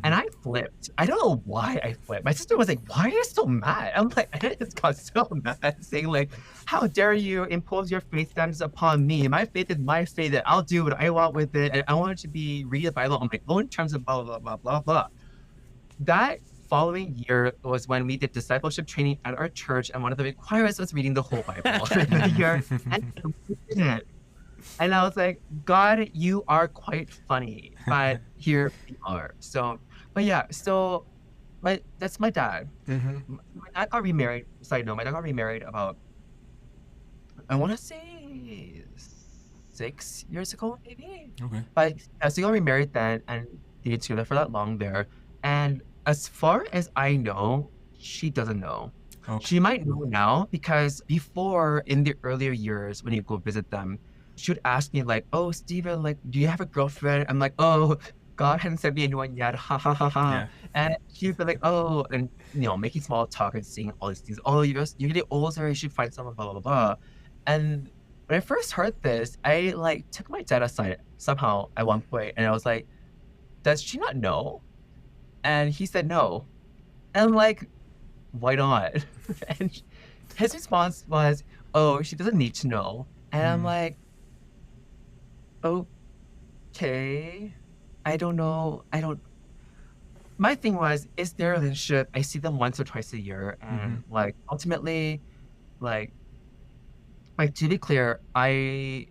And Mhm. I flipped. I don't know why I flipped. My sister was like, "Why are you so mad?" I'm like, I just got so mad, saying like, "How dare you impose your faith standards upon me? My faith is my faith, and I'll do what I want with it, and I want it to be read the Bible on my own terms and blah blah blah blah blah." That following year was when we did discipleship training at our church, and one of the requirements was reading the whole Bible the year, and we did it. And I was like, God, you are quite funny, but here we are. So, but yeah, so that's my dad. Mhm. My dad got remarried. Side note, my dad got remarried about, I want to say 6 years ago, maybe. Okay. But so he got remarried then and they stayed together for that long there. And as far as I know, she doesn't know. Okay. She might know now because before in the earlier years when you go visit them, she would ask me like, "Oh, Steven, like, do you have a girlfriend?" I'm like, "Oh, God hasn't sent me anyone yet." Ha ha ha ha. Yeah. And she'd be like, "Oh," and making small talk and saying all these things. "Oh, you're getting older. You should find someone." Blah blah blah. And when I first heard this, I like took my dad aside somehow at one point, and I was like, "Does she not know?" And he said no. And I'm like, "Why not?" And his response was, "Oh, she doesn't need to know." And I'm Mhm. like, "Okay, I don't know. I don't." my thing was, is their relationship, I see them once or twice a year. And like, ultimately, like, to be clear, I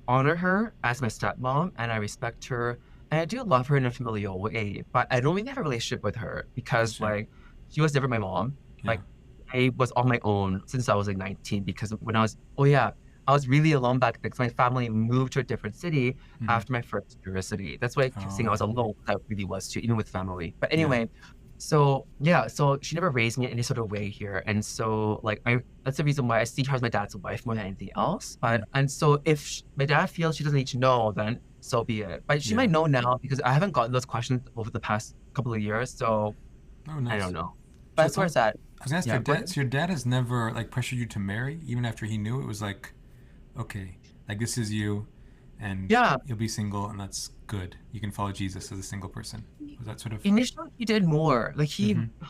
honor her as my stepmom and I respect her and I do love her in a familial way, but I don't really have a relationship with her because Sure. like she was never my mom. Yeah. Like I was on my own since I was like 19 because when I was oh yeah, I was really alone back then because my family moved to a different city after my first university. That's why I kept saying I was Oh, alone. I really was too, even with family. But yeah. anyway, so yeah, so she never raised me in any sort of way here. And so like I that's the reason why I see her as my dad's wife more than anything else. But and so if my dad feels she doesn't need to know, then so be it. But she Yeah. might know now because I haven't gotten those questions over the past couple of years. So Oh, I nice. don't know. But So that's where it's at. I was gonna ask Yeah, your go dad. ahead. So your dad has never like pressured you to marry, even after he knew it was like, okay, like this is you, and Yeah. you'll be single, and that's good. You can follow Jesus as a single person. Was that sort of? Initially he did more. Like he Mm-hmm.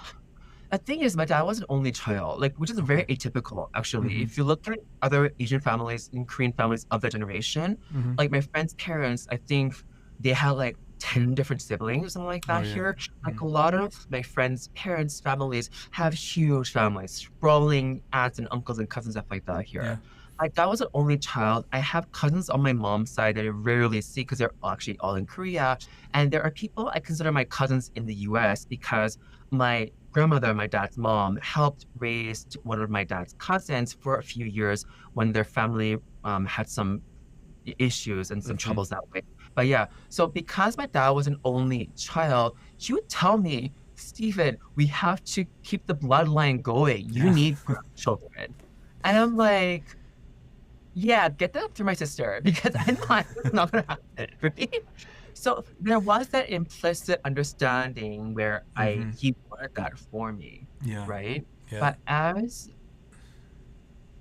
the thing is, my dad was an only child, like which is very Okay. atypical, actually. Mm-hmm. If you look at other Asian families and Korean families of their generation, Mm-hmm. like my friend's parents, I think they had like 10 different siblings or something like Oh that yeah. here. Like Mm-hmm. a lot of my friends' parents' families have huge families, sprawling aunts and uncles and cousins, stuff like that Yeah. here. Like that was an only child. I have cousins on my mom's side that I rarely see because they're actually all in Korea. And there are people I consider my cousins in the US because my grandmother, my dad's mom, helped raise one of my dad's cousins for a few years when their family had some issues and some Mm-hmm. troubles that way. But yeah, so because my dad was an only child, she would tell me, Stephen, we have to keep the bloodline going. You Yeah. need grandchildren. And I'm like, yeah, get that up through my sister because I know it's not gonna happen, right? So there was that implicit understanding where Mm-hmm. he wanted that for me, Yeah. right? Yeah. But as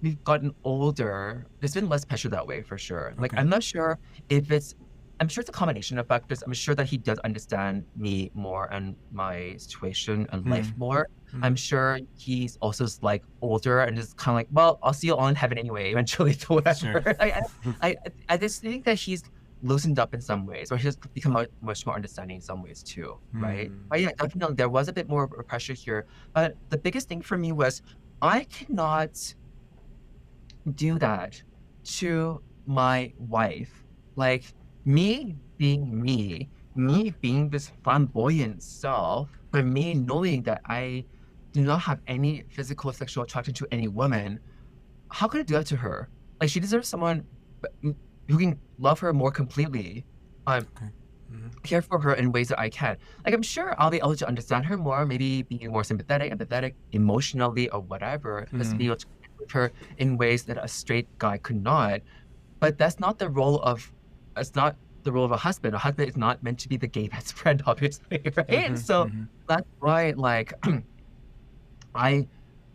we've gotten older, there's been less pressure that way for sure. Like Okay. I'm not sure if it's I'm sure it's a combination of factors. I'm sure that he does understand me more and my situation and life more. Mm-hmm. I'm sure he's also like older and just kind of like, well, I'll see you all in heaven anyway, eventually, so Sure. whatever. I just think that he's loosened up in some ways, or he's become much more understanding in some ways too, right? Mm. But yeah, definitely there was a bit more pressure here. But the biggest thing for me was I cannot do that to my wife. Like me being this flamboyant self, but me knowing that I do not have any physical sexual attraction to any woman, how could I do that to her? Like she deserves someone who can love her more completely. Okay. Mm-hmm. Care for her in ways that I can. Like I'm sure I'll be able to understand her more, maybe being more sympathetic, empathetic, emotionally, or whatever, just Mm-hmm. be able to connect with her in ways that a straight guy could not. But that's not the role of it's not the role of a husband. A husband is not meant to be the gay best friend, obviously, right? And Mm-hmm. so Mm-hmm. that's why like I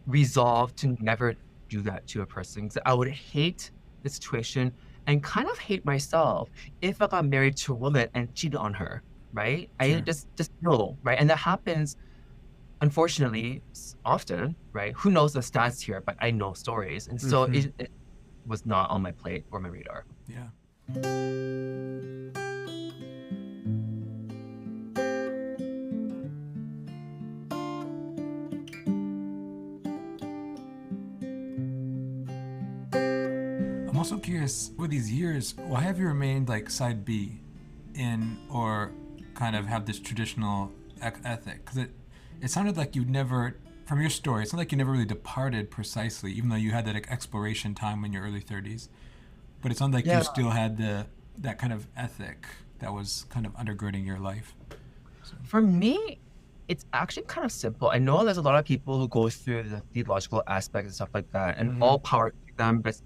resolved to never do that to a person. 'Cause I would hate the situation and kind of hate myself if I got married to a woman and cheated on her, right? I Sure. just know, right? And that happens, unfortunately, often, right? Who knows the stats here, but I know stories. And so Mm-hmm. it was not on my plate or my radar. Yeah. I'm also curious, with these years, why have you remained like side B in or kind of have this traditional ethic? Because it sounded like you never, from your story, it sounded like you never really departed precisely, even though you had that like, exploration time in your early 30s. But it sounded like you Yeah. still had that kind of ethic that was kind of undergirding your life. So, For me, it's actually kind of simple. I know there's a lot of people who go through the theological aspects and stuff like that, and mm-hmm. all power to them, but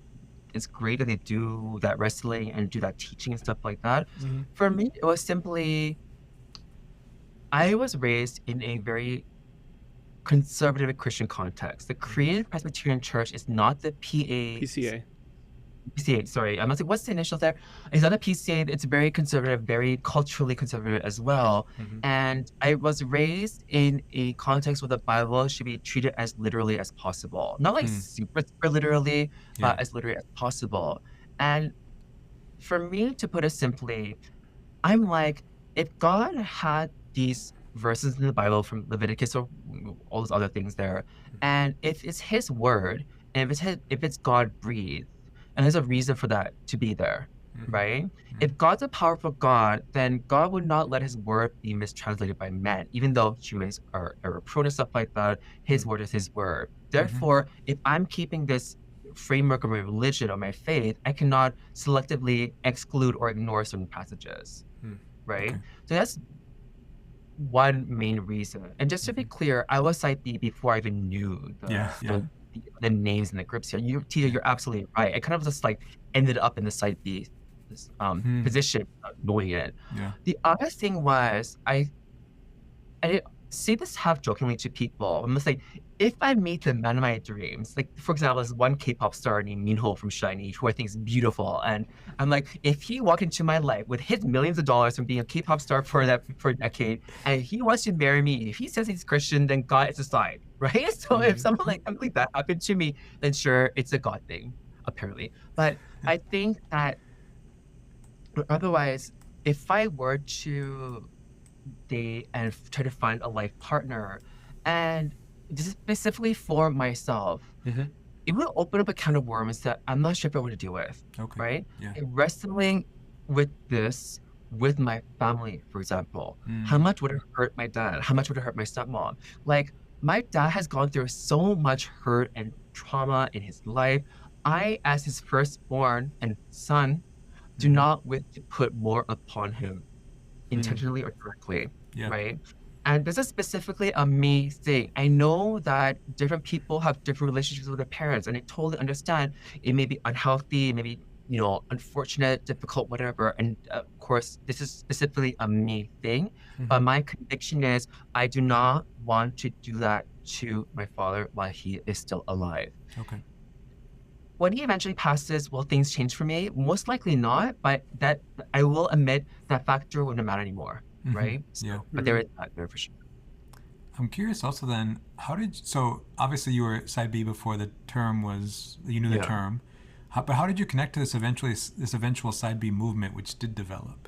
it's great that they do that wrestling and do that teaching and stuff like that. Mm-hmm. For me, it was simply I was raised in a very conservative Christian context. The Korean Presbyterian Church is not the PCA. PCA, sorry. I must say, what's the initials there? It's not a PCA. It's very conservative, very culturally conservative as well. Mm-hmm. And I was raised in a context where the Bible should be treated as literally as possible. Not like super, super literally, Yeah. but as literally as possible. And for me, to put it simply, I'm like, if God had these verses in the Bible from Leviticus or all those other things there. And if it's his word, and if it's God breathed, and there's a reason for that to be there, right? If God's a powerful God, then God would not let his word be mistranslated by men, even though humans are prone to stuff like that. His word is his word. Therefore, if I'm keeping this framework of my religion or my faith, I cannot selectively exclude or ignore certain passages, right? Okay. So that's one main reason. And just to be clear, I was side B before I even knew the names and the groups here. Tita, you're absolutely right. I kind of just like ended up in the side B position without knowing it. Yeah. The other thing was I say this half jokingly to people. I'm just like, if I meet the man of my dreams, like for example, there's one K-pop star named Minho from SHINee, who I think is beautiful, and I'm like, if he walked into my life with his millions of dollars from being a K-pop star for a decade, and he wants to marry me, if he says he's Christian, then God is a sign, right? So if something like that happened to me, then sure, it's a God thing, apparently. But I think that otherwise, if I were to date and try to find a life partner, and just specifically for myself, it would open up a can of worms that I'm not sure if I want to deal with. Okay. Right? Yeah. And wrestling with this with my family, for example, how much would it hurt my dad? How much would it hurt my stepmom? Like, my dad has gone through so much hurt and trauma in his life. I, as his firstborn and son, do not wish to put more upon him, intentionally or directly, right? And this is specifically a me thing. I know that different people have different relationships with their parents, and I totally understand it may be unhealthy, maybe, unfortunate, difficult, whatever. And of course, this is specifically a me thing, but my conviction is I do not want to do that to my father while he is still alive. Okay. When he eventually passes, will things change for me? Most likely not, but that I will admit that factor wouldn't matter anymore, right? Yeah. But there is that there for sure. I'm curious also then, so obviously you were side B before the term you knew the term, but how did you connect to this eventual side B movement, which did develop?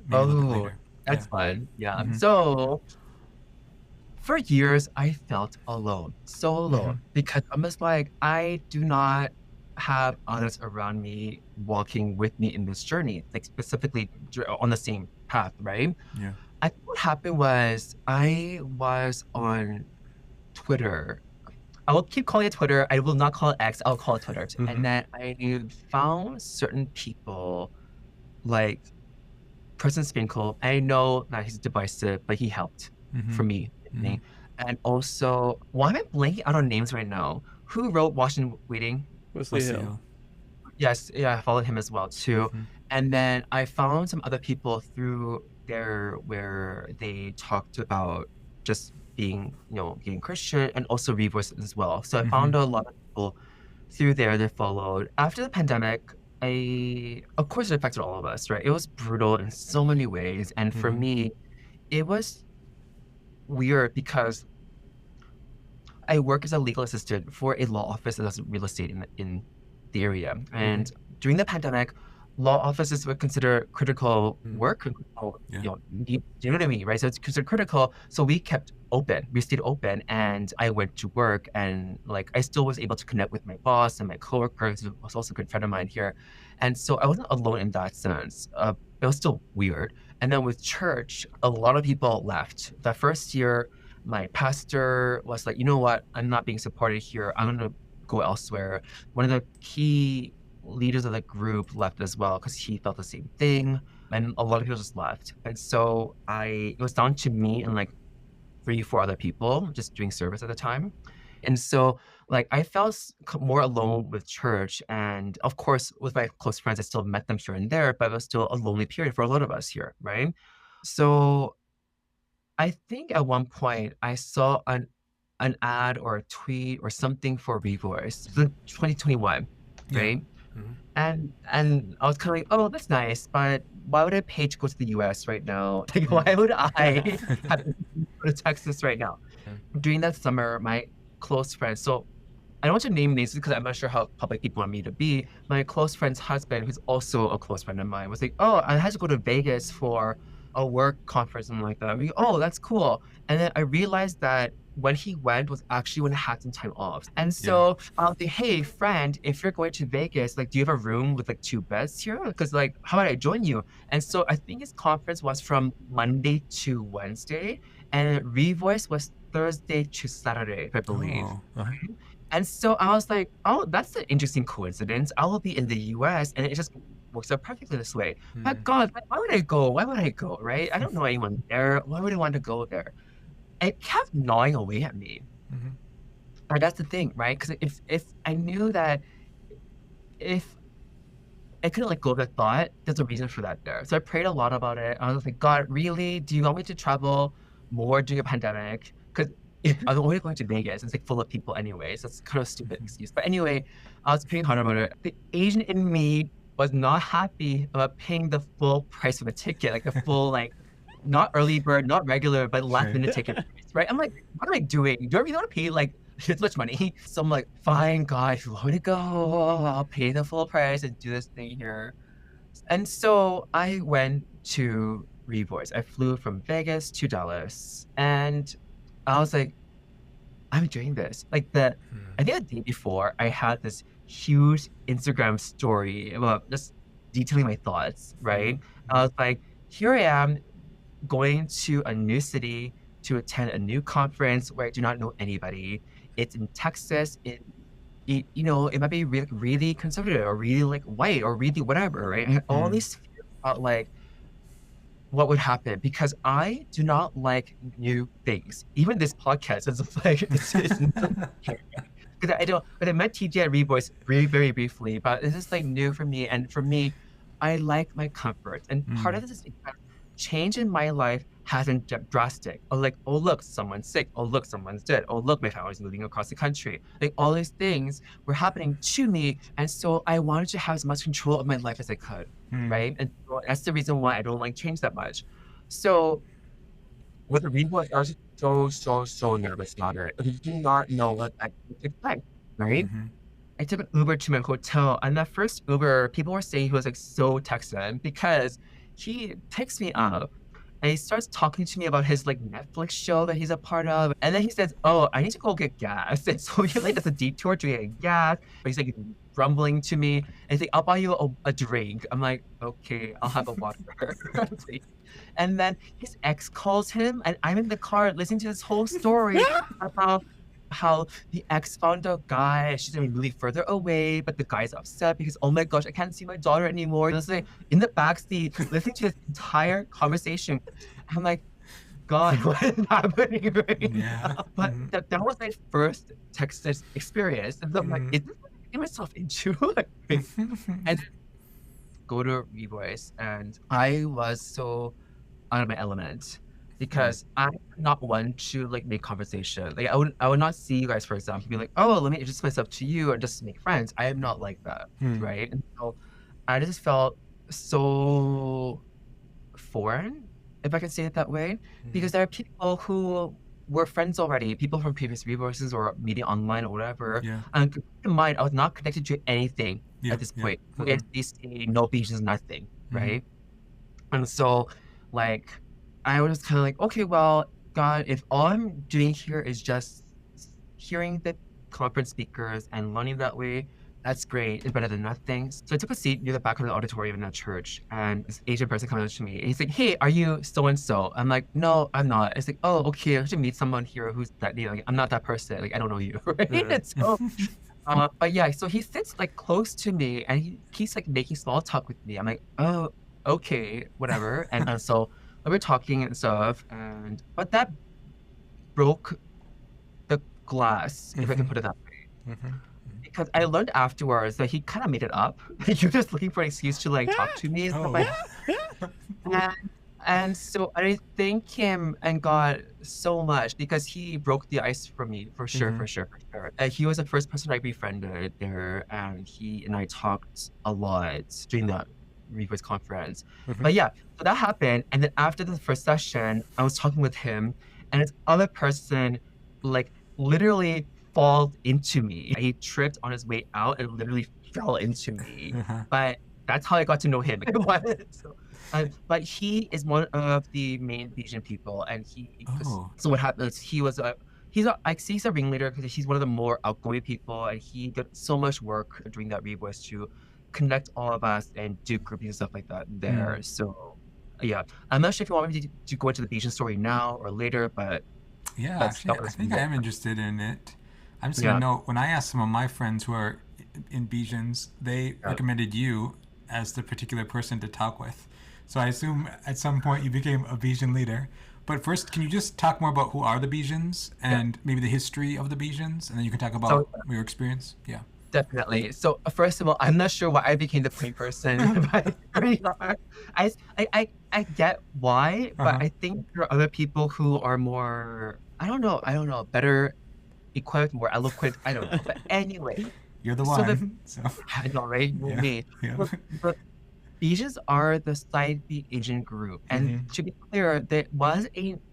Maybe a little bit later. That's fun. Yeah. So for years, I felt alone, so alone, because I'm just like, I do not have others around me walking with me in this journey, like specifically on the same path, right? Yeah. I think what happened was I was on Twitter. I will keep calling it Twitter. I will not call it X. I'll call it Twitter. And then I found certain people, like President Spinkle. I know that he's divisive, but he helped for me. And also, why am I blanking out on names right now? Who wrote Washington Waiting? Wesley Hill. Yes, yeah, I followed him as well too. And then I found some other people through there where they talked about just being, being Christian, and also Revoice as well. So I found a lot of people through there that followed. After the pandemic, of course it affected all of us, right? It was brutal in so many ways. And for me, it was weird because I work as a legal assistant for a law office that does real estate in the area. And during the pandemic, law offices were considered critical work. You know what I mean, right? So it's considered critical. So we kept open. We stayed open, and I went to work, and like I still was able to connect with my boss and my coworkers, who was also a good friend of mine here. And so I wasn't alone in that sense. It was still weird. And then with church, a lot of people left. That first year, my pastor was like, you know what? I'm not being supported here. I'm going to go elsewhere. One of the key leaders of the group left as well because he felt the same thing. And a lot of people just left. And so it was down to me and like 3-4 other people just doing service at the time. And so like I felt more alone with church. And of course, with my close friends, I still met them here and there, but it was still a lonely period for a lot of us here, right? So I think at one point I saw an ad or a tweet or something for Revoice, 2021, right? And I was kind of like, oh, that's nice, but why would a page go to the US right now? Like, why would I have to go to Texas right now? During that summer, my close friends, so I don't want to name names because I'm not sure how public people want me to be. My close friend's husband, who's also a close friend of mine, was like, oh, I had to go to Vegas for a work conference, something like that. Oh, that's cool. And then I realized that when he went was actually when I had some time off. And so I'll say, hey, friend, if you're going to Vegas, like, do you have a room with like 2 beds here? Because like, how about I join you? And so I think his conference was from Monday to Wednesday, and Revoice was Thursday to Saturday, I believe. Oh, uh-huh. And so I was like, oh, that's an interesting coincidence. I will be in the US and it just works out perfectly this way. But God, like, why would I go? Why would I go? Right? I don't know anyone there. Why would I want to go there? It kept gnawing away at me. Mm-hmm. And that's the thing, right? Because if I knew that if I couldn't let go of that thought, there's a reason for that there. So I prayed a lot about it. I was like, God, really? Do you want me to travel more during a pandemic? Because I'm only going to Vegas. It's like full of people anyways. That's kind of a stupid excuse. But anyway, I was praying hard about it. The Asian in me was not happy about paying the full price of a ticket, like the full, like, not early bird, not regular, but last minute ticket price, right? I'm like, what am I doing? Do I really want to pay like this much money? So I'm like, fine, God, if you want me to go, I'll pay the full price and do this thing here. And so I went to Revoice. I flew from Vegas to Dallas, and I was like, I'm doing this. Like I think the day before, I had this huge Instagram story about just detailing my thoughts, right? I was like, here I am going to a new city to attend a new conference where I do not know anybody. It's in Texas. It might be really, really conservative or really like white or really whatever, right? And all these fears about like what would happen because I do not like new things. Even this podcast is like it's because I don't. But I met TJ at Revoice very, very briefly, but this is like new for me. And for me, I like my comfort. And part of this is because change in my life hasn't drastic. Or like, oh look, someone's sick. Oh look, someone's dead. Oh look, my family's moving across the country. Like all these things were happening to me, and so I wanted to have as much control of my life as I could, right? And so that's the reason why I don't like change that much. So with the Revoice, I was so nervous about it. I did not know what I could expect, right? I took an Uber to my hotel, and that first Uber, people were saying he was like so Texan because he picks me up and he starts talking to me about his like Netflix show that he's a part of. And then he says, oh, I need to go get gas. And so he like does a detour to get gas, but he's like grumbling to me. And he's like, I'll buy you a drink. I'm like, okay, I'll have a water. And then his ex calls him, and I'm in the car listening to this whole story about how the ex found a guy. She's really further away, but the guy's upset because, oh my gosh, I can't see my daughter anymore. Just like in the backseat, listening to this entire conversation. I'm like, God, what is happening right now? But that was my first Texas experience. And so I'm like, is this what I get myself into? And go to Revoice, and I was so out of my element because I'm not one to like make conversation. Like I would not see you guys, for example, be like, oh, let me introduce myself to you and just make friends. I am not like that, right? And so I just felt so foreign, if I can say it that way, because there are people who were friends already, people from previous resources or media online or whatever. And keep in mind, I was not connected to anything at this point. No NCC, no beaches, nothing, right? And so, like, I was kind of like, okay, well, God, if all I'm doing here is just hearing the conference speakers and learning that way, that's great. It's better than nothing. So I took a seat near the back of the auditorium in that church, and this Asian person comes up to me. And he's like, hey, are you so-and-so? I'm like, no, I'm not. It's like, oh, okay, I should meet someone here who's that, like, I'm not that person. Like, I don't know you, right? And so, but yeah, so he sits like close to me, and he's like making small talk with me. I'm like, oh, okay, whatever. And so we were talking and stuff, but that broke the glass, if I can put it that way. Because I learned afterwards that he kind of made it up. He was just looking for an excuse to like talk to me and stuff like that. And so I thank him and God so much because he broke the ice for me, for sure. He was the first person I befriended there, and he and I talked a lot during the Revoice conference. But yeah, so that happened. And then after the first session, I was talking with him, and this other person like literally fall into me. He tripped on his way out and literally fell into me. But that's how I got to know him. So, but he is one of the main B-sian people, and Oh. so what happens? He's a ringleader because he's one of the more outgoing people, and he did so much work during that Revoice to connect all of us and do groupings and stuff like that there. So, yeah, I'm not sure if you want me to go into the B-sian story now or later, but Yeah, actually, that I was think I am interested in it. I'm just gonna yeah. note when I asked some of my friends who are in Bijan's, they Yeah. recommended you as the particular person to talk with. So I assume at some point you became a Bijan leader. But first, can you just talk more about who are the Bijans Yeah. and maybe the history of the Bijans, and then you can talk So about your experience? Yeah. definitely. So first of all, I'm not sure why I became the point person, but I get why, Uh but huh. I think there are other people who are more, I don't know, better equipped, more eloquent. I don't know. But anyway, You're the so the one. So I know, right? yeah, Me. yeah. But Asians are the side B Asian group. And Mm-hmm. to be clear, there was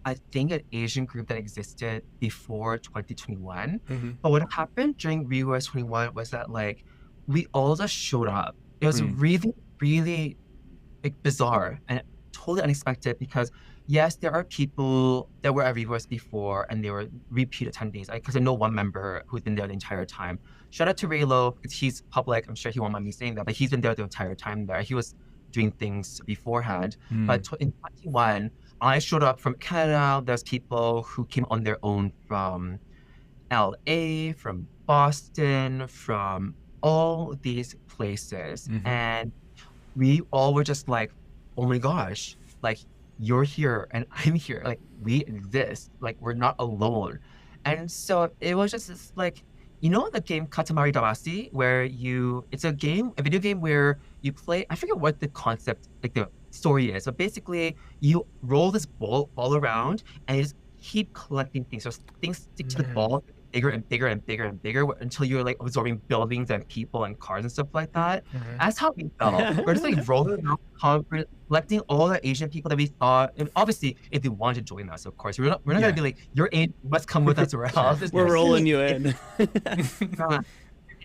I think, an Asian group that existed before 2021. Mm-hmm. But what happened during Revoice 21 was that, like, we all just showed up. It was Mm. really, really, like, bizarre and totally unexpected because, yes, there are people that were at Revoice before and they were repeat attendees. Because I know one member who's been there the entire time. Shout out to Raylo, because he's public. I'm sure he won't mind me saying that, but he's been there the entire time there. He was doing things beforehand. Mm. But in 21, I showed up from Canada. There's people who came on their own from LA, from Boston, from all these places. Mm-hmm. And we all were just like, oh my gosh, like, you're here and I'm here. Like, we exist. Like, we're not alone. And so it was just this, like, the game Katamari Damacy, where it's a video game where you play, I forget what the concept, like the story is, but basically you roll this ball around and you just keep collecting things. So things stick to the ball bigger and bigger and bigger and bigger until you're like absorbing buildings and people and cars and stuff like that. Mm-hmm. That's how we felt. We're just like rolling around concrete, collecting all the Asian people that we thought. And obviously, if they want to join us, of course, we're not Yeah. gonna be like, you're in, you must come with us or else. It's We're just, rolling you in. you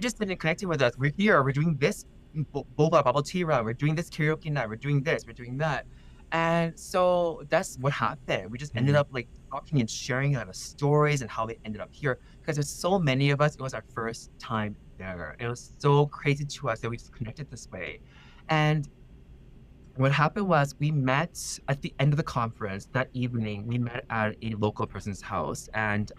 just didn't connecting with us. We're here. We're doing this boba bubble tea run. We're doing this karaoke night. We're doing this. We're doing that. And so that's what happened. We just ended Mhm. up like talking and sharing our stories and how we ended up here. Because there's so many of us, it was our first time there. It was so crazy to us that we just connected this way. And what happened was we met at the end of the conference that evening. We met at a local person's house, and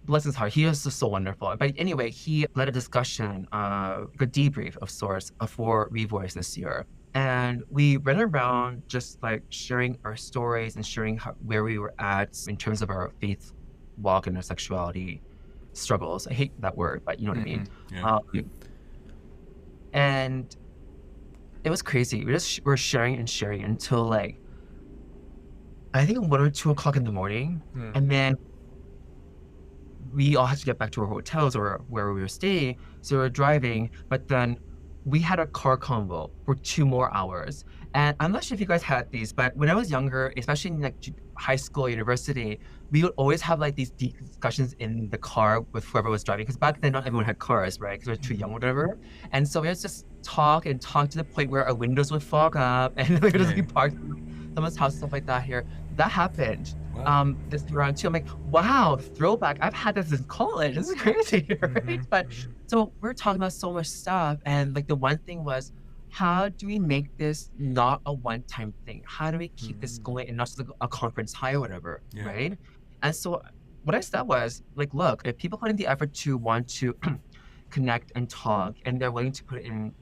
bless his heart, he was just so wonderful. But anyway, he led a discussion, a debrief of sorts for Revoice this year. And we went around just like sharing our stories and sharing where we were at in terms of our faith walk and our sexuality struggles. I hate that word, but you know what I mean. Yeah. And it was crazy. We just were sharing and sharing until like, I think 1 or 2 o'clock in the morning. And then we all had to get back to our hotels or where we were staying. So we were driving, but then we had a car convo for 2 more hours. And I'm not sure if you guys had these, but when I was younger, especially in like high school, university, we would always have like these deep discussions in the car with whoever was driving. Because back then, not everyone had cars, right? Because we were too young or whatever. And so we would just talk and talk to the point where our windows would fog up and we would just be parked in someone's house, stuff like that here. That happened. Wow. This round too. I'm like, wow, throwback. I've had this in college. This is crazy, right? But so we're talking about so much stuff, and like the one thing was, how do we make this not a one-time thing? How do we keep this going and not just like a conference high or whatever, Yeah. right? And so what I said was like, look, if people put in the effort to want to connect and talk, and they're willing to put in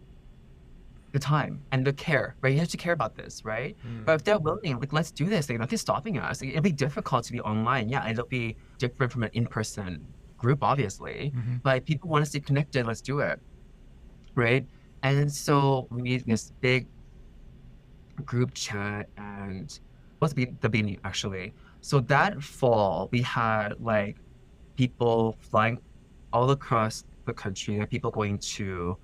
the time and the care, right? You have to care about this, right? But if they're willing, like, let's do this. Like, nothing's stopping us. Like, it'll be difficult to be online. Yeah, it'll be different from an in-person group, obviously. But if people want to stay connected, let's do it, right? And so we made this big group chat, and what's the beginning actually? So that fall, we had like people flying all across the country. There are people going to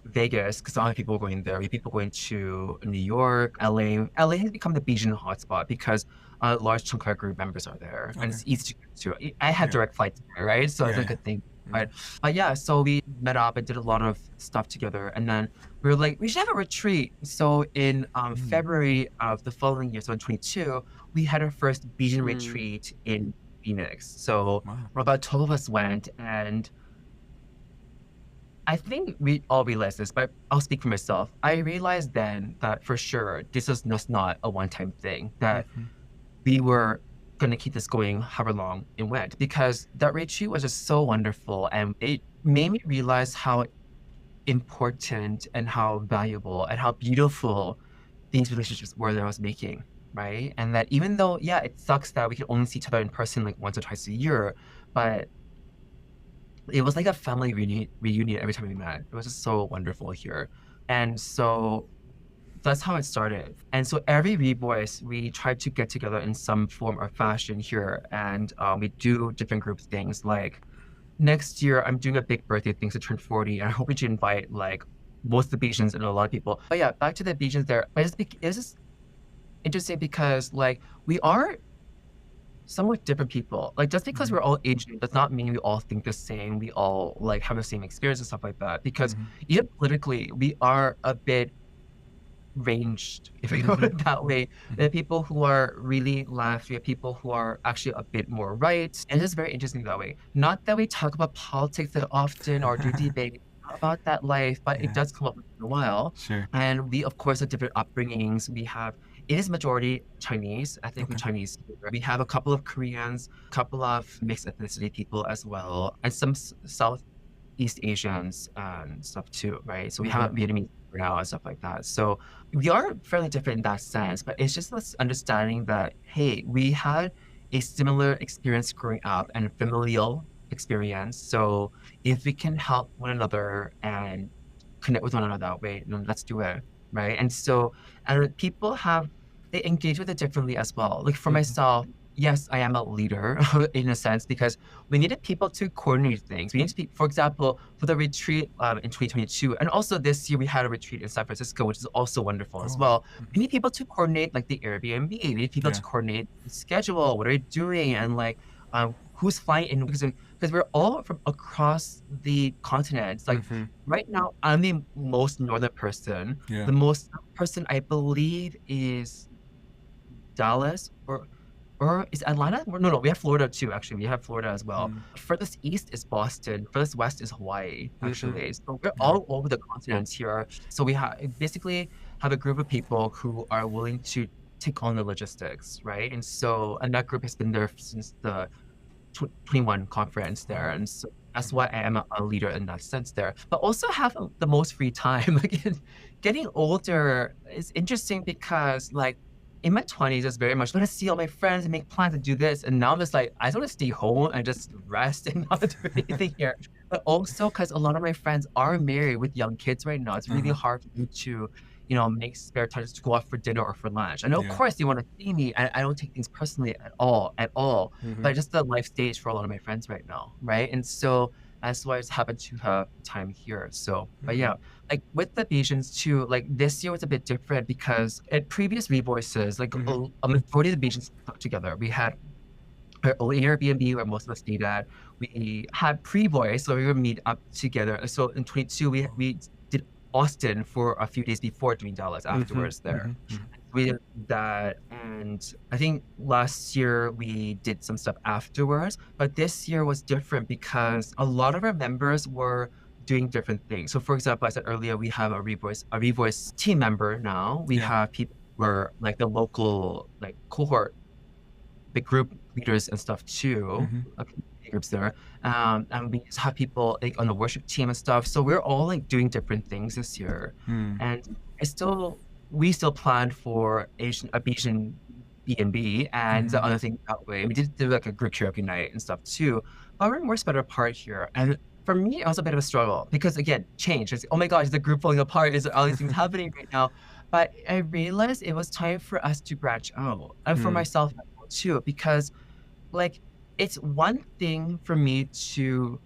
Vegas, because a lot of people were going there. We had people going to New York, LA. LA has become the B-sian hotspot because a large chunk of our group members are there, and it's easy to get to. I had direct flights there, right? So it's a good thing. But yeah, so we met up and did a lot of stuff together. And then we were like, we should have a retreat. So in February of the following year, so in 22, we had our first B-sian retreat in Phoenix. So about 12 of us went, and I think we all realized this, but I'll speak for myself. I realized then that for sure, this is just not a one-time thing, that we were going to keep this going however long it went, because that retreat was just so wonderful. And it made me realize how important and how valuable and how beautiful these relationships were that I was making, right? And that even though, yeah, it sucks that we could only see each other in person like once or twice a year, but it was like a family reunion every time we met. It was just so wonderful here. And so that's how it started. And so every Revoice, we try to get together in some form or fashion here. And we do different group things. Like next year, I'm doing a big birthday thing to turn 40. And I hope to invite like most of the B-sians and a lot of people. But yeah, back to the B-sians there. But it's just interesting because like we are somewhat different people. Like just because we're all Asian does not mean we all think the same. We all like have the same experience and stuff like that. Because even politically, we are a bit ranged, if I put it that way. There are people who are really left, we have people who are actually a bit more right, and it's very interesting that way. Not that we talk about politics that often or do debate about that life, but it does come up once in a while. Sure. And we, of course, have different upbringings. We have, it is majority Chinese. I think we're Chinese here. We have a couple of Koreans, a couple of mixed ethnicity people as well, and some Southeast Asians and stuff too, right? So we have Vietnamese now and stuff like that. So we are fairly different in that sense, but it's just this understanding that, hey, we had a similar experience growing up and a familial experience. So if we can help one another and connect with one another that way, then let's do it, right? And so people they engage with it differently as well. Like for myself, yes, I am a leader in a sense because we needed people to coordinate things. We need to be, for example, for the retreat in 2022, and also this year we had a retreat in San Francisco, which is also wonderful as well. We need people to coordinate like the Airbnb. We need people to coordinate the schedule. What are you doing? And like who's flying in? Because we're all from across the continents. Like right now, I'm the most northern person. The most person I believe is Dallas or is Atlanta? No, we have Florida too, actually. We have Florida as well. Furthest east is Boston. Furthest west is Hawaii, actually. So we're all over the continents here. So we basically have a group of people who are willing to take on the logistics, right? And that group has been there since the 21 conference there. And so that's why I am a leader in that sense there. But also have the most free time. Like getting older is interesting because like, in my 20s, it's very much, I want to see all my friends and make plans and do this. And now I'm just like, I just want to stay home and just rest and not do anything here. But also because a lot of my friends are married with young kids right now. It's really hard for me to, make spare time to go out for dinner or for lunch. I know, of course, they want to see me. And I don't take things personally at all. But just the life stage for a lot of my friends right now, right? And so that's why it's happened to have time here. So, but yeah, like with the B-sians too, like this year was a bit different because at previous Revoices, like a majority of the B-sians got together. We had our own Airbnb where most of us stayed at. We had pre-voice, so we would meet up together. So in 22, we did Austin for a few days before doing Dallas afterwards there. We did that, and I think last year we did some stuff afterwards, but this year was different because a lot of our members were doing different things. So for example, I said earlier, we have a Revoice team member now. We have people who are like the local like cohort, the group leaders and stuff too, groups there. And we just have people like on the worship team and stuff. So we're all like doing different things this year. And we still planned for a B-sian B&B and the other thing that way. We did do like a group karaoke night and stuff too. But we're more spread apart here. And for me, it was a bit of a struggle because again, change. It's, oh my gosh, is the group falling apart? Is there all these things happening right now? But I realized it was time for us to branch out and for myself too, because like it's one thing for me to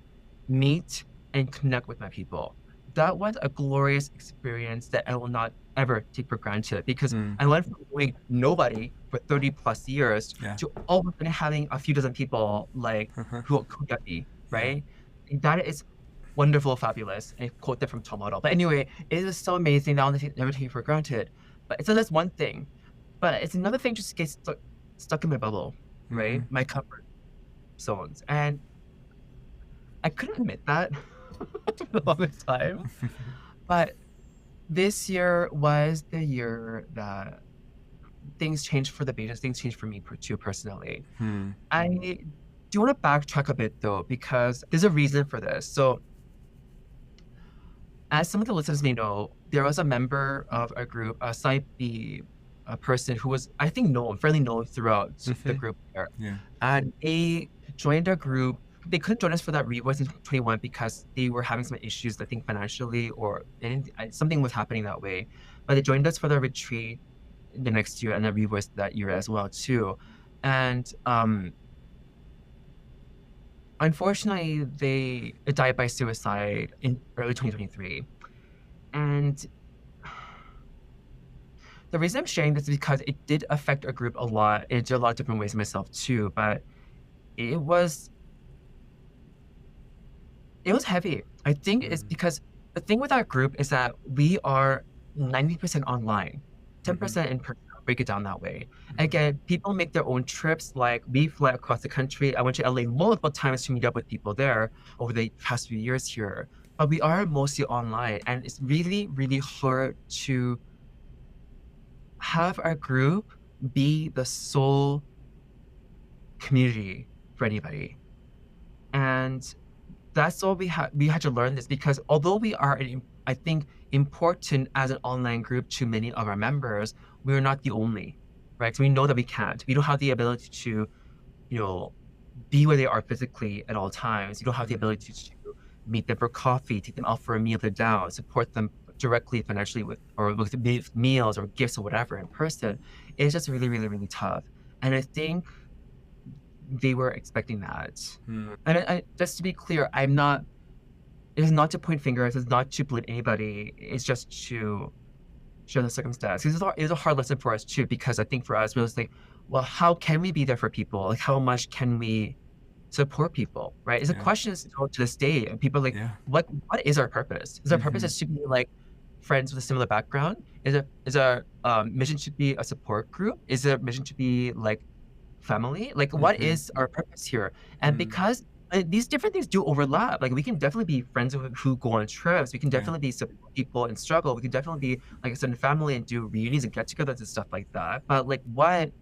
meet and connect with my people. That was a glorious experience that I will not ever take for granted because I went from knowing nobody for 30 plus years to all of a sudden having a few dozen people like who get me, right? that is wonderful, fabulous. I quote that from Tom Model. But anyway, it is so amazing. Now never take it for granted. But so that's one thing. But it's another thing just get stuck in my bubble, right? Mm-hmm. My comfort zones. And I couldn't admit that for the longest time. But this year was the year that things changed for the Beatles, things changed for me too personally. Hmm. I do want to backtrack a bit though, because there's a reason for this. So as some of the listeners may know, there was a member of a group, a Site B, a person who was, I think, fairly known throughout the group there. Yeah. And they joined our group. They couldn't join us for that Revoice in 2021 because they were having some issues, I think, financially or something was happening that way. But they joined us for the retreat the next year and the Revoice that year as well too. And unfortunately, they died by suicide in early 2023. And the reason I'm sharing this is because it did affect our group a lot. It did a lot of different ways myself too, but it was heavy. I think it's because the thing with our group is that we are 90% online, 10% in person. I'll break it down that way. Again, people make their own trips. Like we fly across the country. I went to LA multiple times to meet up with people there over the past few years here. But we are mostly online, and it's really, really hard to have our group be the sole community for anybody. And that's all we had to learn this, because although we are, I think, important as an online group to many of our members, we're not the only, right? So we know that we can't. We don't have the ability to, be where they are physically at all times. You don't have the ability to meet them for coffee, take them out for a meal if they're down, support them directly financially with meals or gifts or whatever in person. It's just really, really, really tough. And I think they were expecting that. And just to be clear, it is not to point fingers, it's not to blame anybody, it's just to share the circumstance. It was a hard lesson for us too, because I think for us, it was like, well, how can we be there for people? Like, how much can we support people, right? It's a question to this day, and people are like, what is our purpose? Is our purpose is to be like friends with a similar background? Is our mission to be a support group? Is our mission to be like family? Like, what is our purpose here? And because these different things do overlap. Like, we can definitely be friends who go on trips. We can definitely be support people and struggle. We can definitely be like a certain family and do reunions and get-togethers and stuff like that. But like, what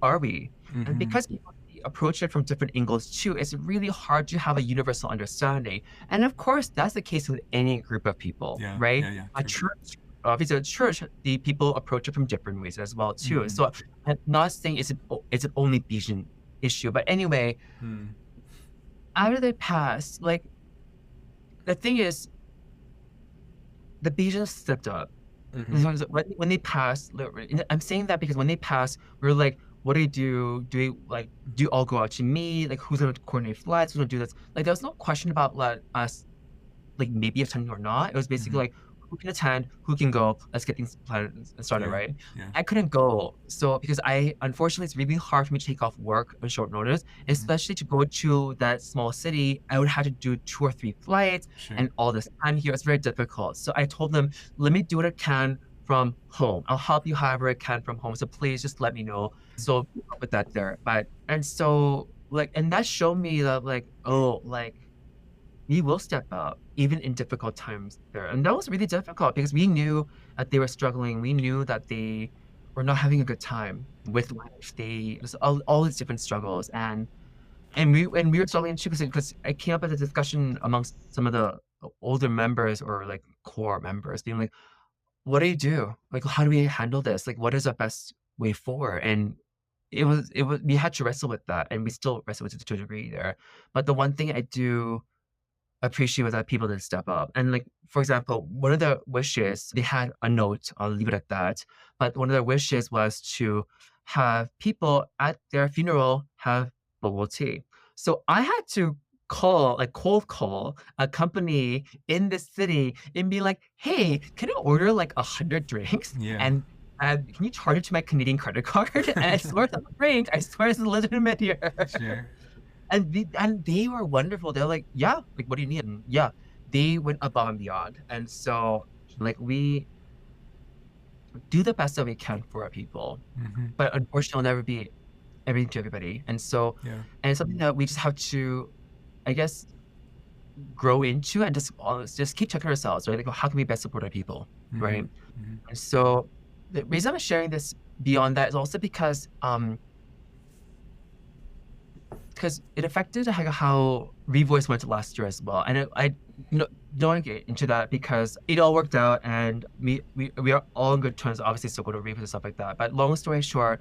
are we? And because people approach it from different angles too, it's really hard to have a universal understanding. And of course, that's the case with any group of people, right? A church, obviously, a church, the people approach it from different ways as well too. So I'm not saying it's an only B-sian issue, but anyway, after they passed, like, the thing is, the B-sians stepped up. When they passed, I'm saying that because when they passed, we were like, what do you do? Do you all go out to meet? Like, who's going to coordinate flights? Who's going to do this? Like, there was no question about us, like, maybe attending or not. It was basically like, who can attend? Who can go? Let's get things planned and started, right? I couldn't go. So, because unfortunately, it's really hard for me to take off work on short notice, especially to go to that small city. I would have to do 2 or 3 flights and all this time here. It's very difficult. So I told them, let me do what I can from home. I'll help you however I can from home. So please just let me know. So with that there. And that showed me that, like, oh, like, we will step up even in difficult times there. And that was really difficult because we knew that they were struggling. We knew that they were not having a good time with life. Just all these different struggles. And we were struggling too, because I came up with a discussion amongst some of the older members or like core members being like, what do you do? Like, how do we handle this? Like, what is the best way forward? And it was we had to wrestle with that, and we still wrestle with it to a degree there. But the one thing I do appreciate was that people did step up. And like, for example, one of the wishes, they had a note, I'll leave it at that, but one of their wishes was to have people at their funeral have bubble tea. So I had to cold call a company in the city and be like, hey, can I order like 100 drinks? And can you charge it to my Canadian credit card? And I swear it's not a drink. I swear it's legitimate here. And they were wonderful. They're like, yeah, like, what do you need? And yeah, they went above and beyond. And so, like, we do the best that we can for our people, but unfortunately, it'll never be everything to everybody. And so, Yeah. and it's something that we just have to, I guess, grow into and just keep checking ourselves, right? Like, how can we best support our people, right? And so, the reason I'm sharing this beyond that is also because it affected how Revoice went last year as well. And I don't want to get into that because it all worked out and we are all in good terms, obviously still go to Revoice and stuff like that. But long story short,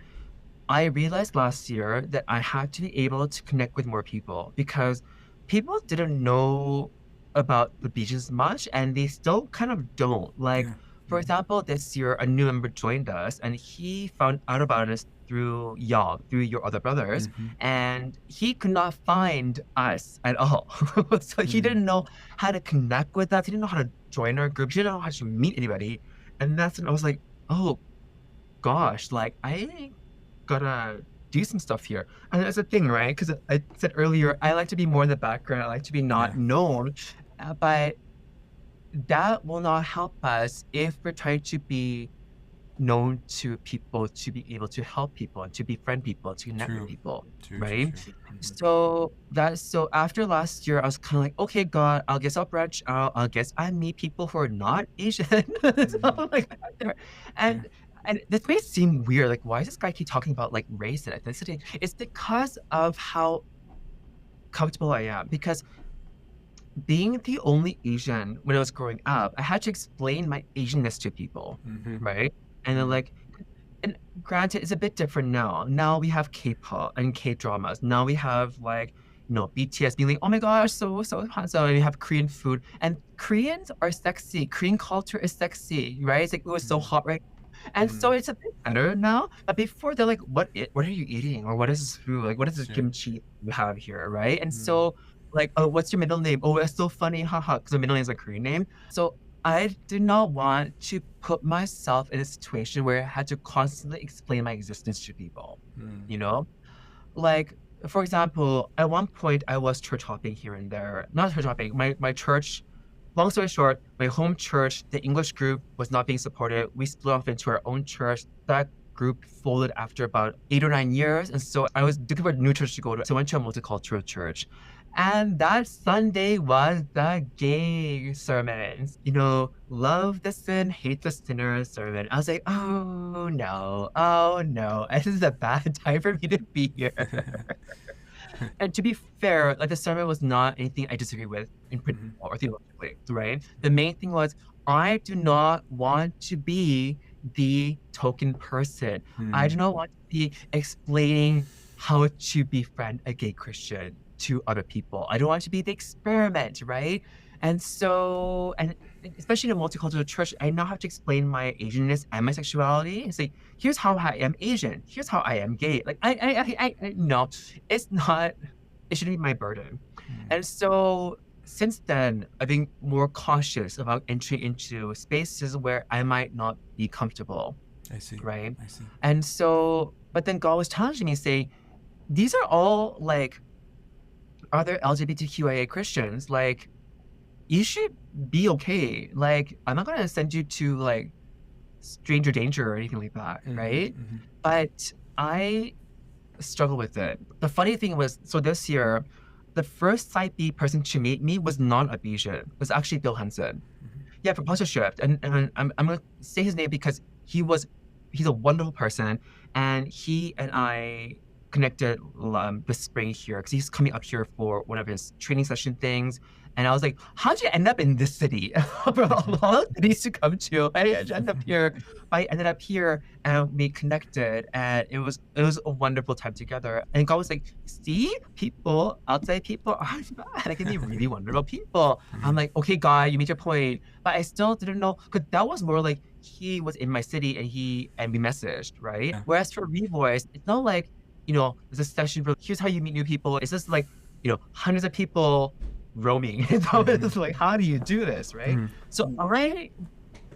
I realized last year that I had to be able to connect with more people because people didn't know about the beaches much and they still kind of don't. Like, for example, this year, a new member joined us and he found out about us through y'all, through your other brothers, and he could not find us at all. So he didn't know how to connect with us. He didn't know how to join our group. He didn't know how to meet anybody. And that's when I was like, oh gosh, like I gotta do some stuff here. And that's the thing, right? Because I said earlier, I like to be more in the background. I like to be not known, but that will not help us if we're trying to be known to people, to be able to help people and to befriend people, to connect with people, right? So after last year, I was kind of like, okay, God, I guess I'll branch out. I guess I meet people who are not Asian. So, like, and this may seem weird. Like, why does this guy keep talking about like race and ethnicity? It's because of how comfortable I am. Because being the only Asian when I was growing up, I had to explain my Asianness to people, right? And then like, and granted, it's a bit different now. Now we have K-pop and K-dramas. Now we have like, BTS being like, oh my gosh, so handsome. And we have Korean food. And Koreans are sexy. Korean culture is sexy, right? It's like, it was so hot, right? And so it's a bit better now. But before, they're like, what are you eating? Or what is this food? Like, what is this kimchi you have here, right? And so, like, oh, what's your middle name? Oh, it's so funny, haha, because the middle name is a Korean name. So I did not want to put myself in a situation where I had to constantly explain my existence to people, Like, for example, at one point I was church hopping here and there. Not church hopping, my church, long story short, my home church, the English group was not being supported. We split off into our own church. That group folded after about 8 or 9 years. And so I was looking for a new church to go to. So I went to a multicultural church. And that Sunday was the gay sermons. Love the sin, hate the sinner sermon. I was like, oh no, this is a bad time for me to be here. And to be fair, like the sermon was not anything I disagree with in principle or theologically, right? The main thing was I do not want to be the token person. I do not want to be explaining how to befriend a gay Christian to other people. I don't want to be the experiment, right? And so, and especially in a multicultural church, I now have to explain my Asianness and my sexuality and say, here's how I am Asian. Here's how I am gay. Like, I no, it's not, it shouldn't be my burden. And so since then, I've been more cautious about entering into spaces where I might not be comfortable. I see. Right? I see. And so, but then God was challenging me, say, these are all like other LGBTQIA Christians. Like, you should be okay. Like, I'm not going to send you to like stranger danger or anything like that, right? But I struggle with it. The funny thing was, so this year, the first Side B person to meet me was not a Asian. It was actually Bill Henson. Yeah, for sponsorship. And I'm going to say his name because he's a wonderful person. And he and I connected this spring here because he's coming up here for one of his training session things. And I was like, how'd you end up in this city? For all cities to come to, I ended up here. I ended up here and we connected, and it was a wonderful time together. And God was like, see, people, outside people aren't bad. They can be really wonderful people. I'm like, okay, God, you made your point. But I still didn't know, because that was more like he was in my city and we messaged, right? Yeah. Whereas for Revoice, it's not like, there's a session where here's how you meet new people. It's just like, hundreds of people roaming. So it's like, how do you do this, right? So I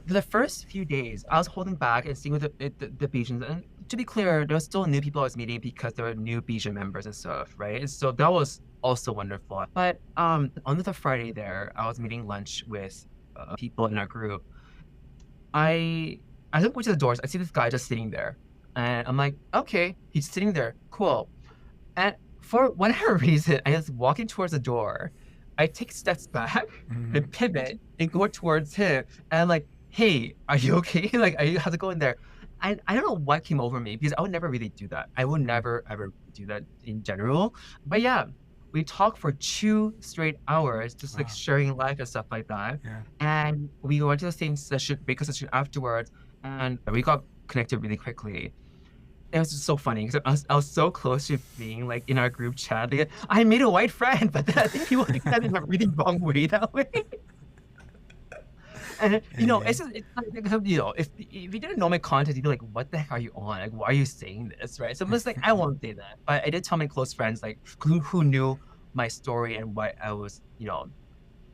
for the first few days, I was holding back and seeing with the B-sians. And to be clear, there was still new people I was meeting because there were new B-sian members and stuff, right? And so that was also wonderful. But on the Friday there, I was meeting lunch with people in our group. I I look to the doors. I see this guy just sitting there, and I'm like, okay, he's sitting there, cool. And for whatever reason, I was walking towards the door. I take steps back Mm-hmm. and pivot and go towards him. And I'm like, hey, are you okay? Like, are you have to go in there? I don't know what came over me because I would never really do that. I would never ever do that in general. But yeah, we talked for 2 straight hours, just like Wow. sharing life and stuff like that. Yeah. And we went to the same session, breakout session afterwards, and we got connected really quickly. It was just so funny because I was so close to being like in our group chat. Like, I made a white friend, but then I think people take that in a really wrong way that way. And Yeah. it's just it's like, if you didn't know my content, you'd be like, "What the heck are you on? Like, why are you saying this?" Right? So I'm just like, I won't say that, but I did tell my close friends like who knew my story and what I was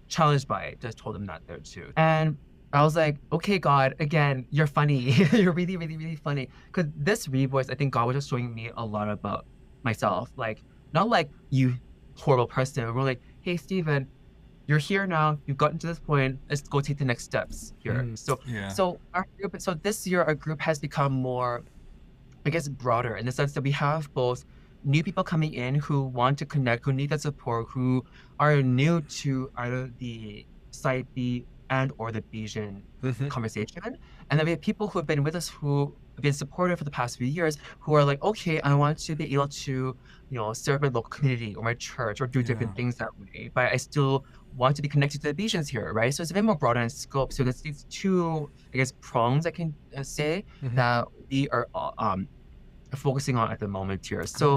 challenged by it. Just told them that there too. And I was like, okay, God, again, you're funny. You're really, really, really funny. Because this revoice, I think God was just showing me a lot about myself. Like, not like you horrible person. We're like, hey, Steven, you're here now. You've gotten to this point. Let's go take the next steps here. Mm, So, yeah. so our group, so this year our group has become more, I guess, broader in the sense that we have both new people coming in who want to connect, who need that support, who are new to either the side B and or the B-sian Mhm. conversation. And then we have people who have been with us who have been supportive for the past few years who are like, okay, I want to be able to, serve my local community or my church or do different Yeah. things that way. But I still want to be connected to the B-sians here, right? So it's a bit more broader in scope. So there's these two, I guess, prongs I can say Mhm. that we are focusing on at the moment here. Got So,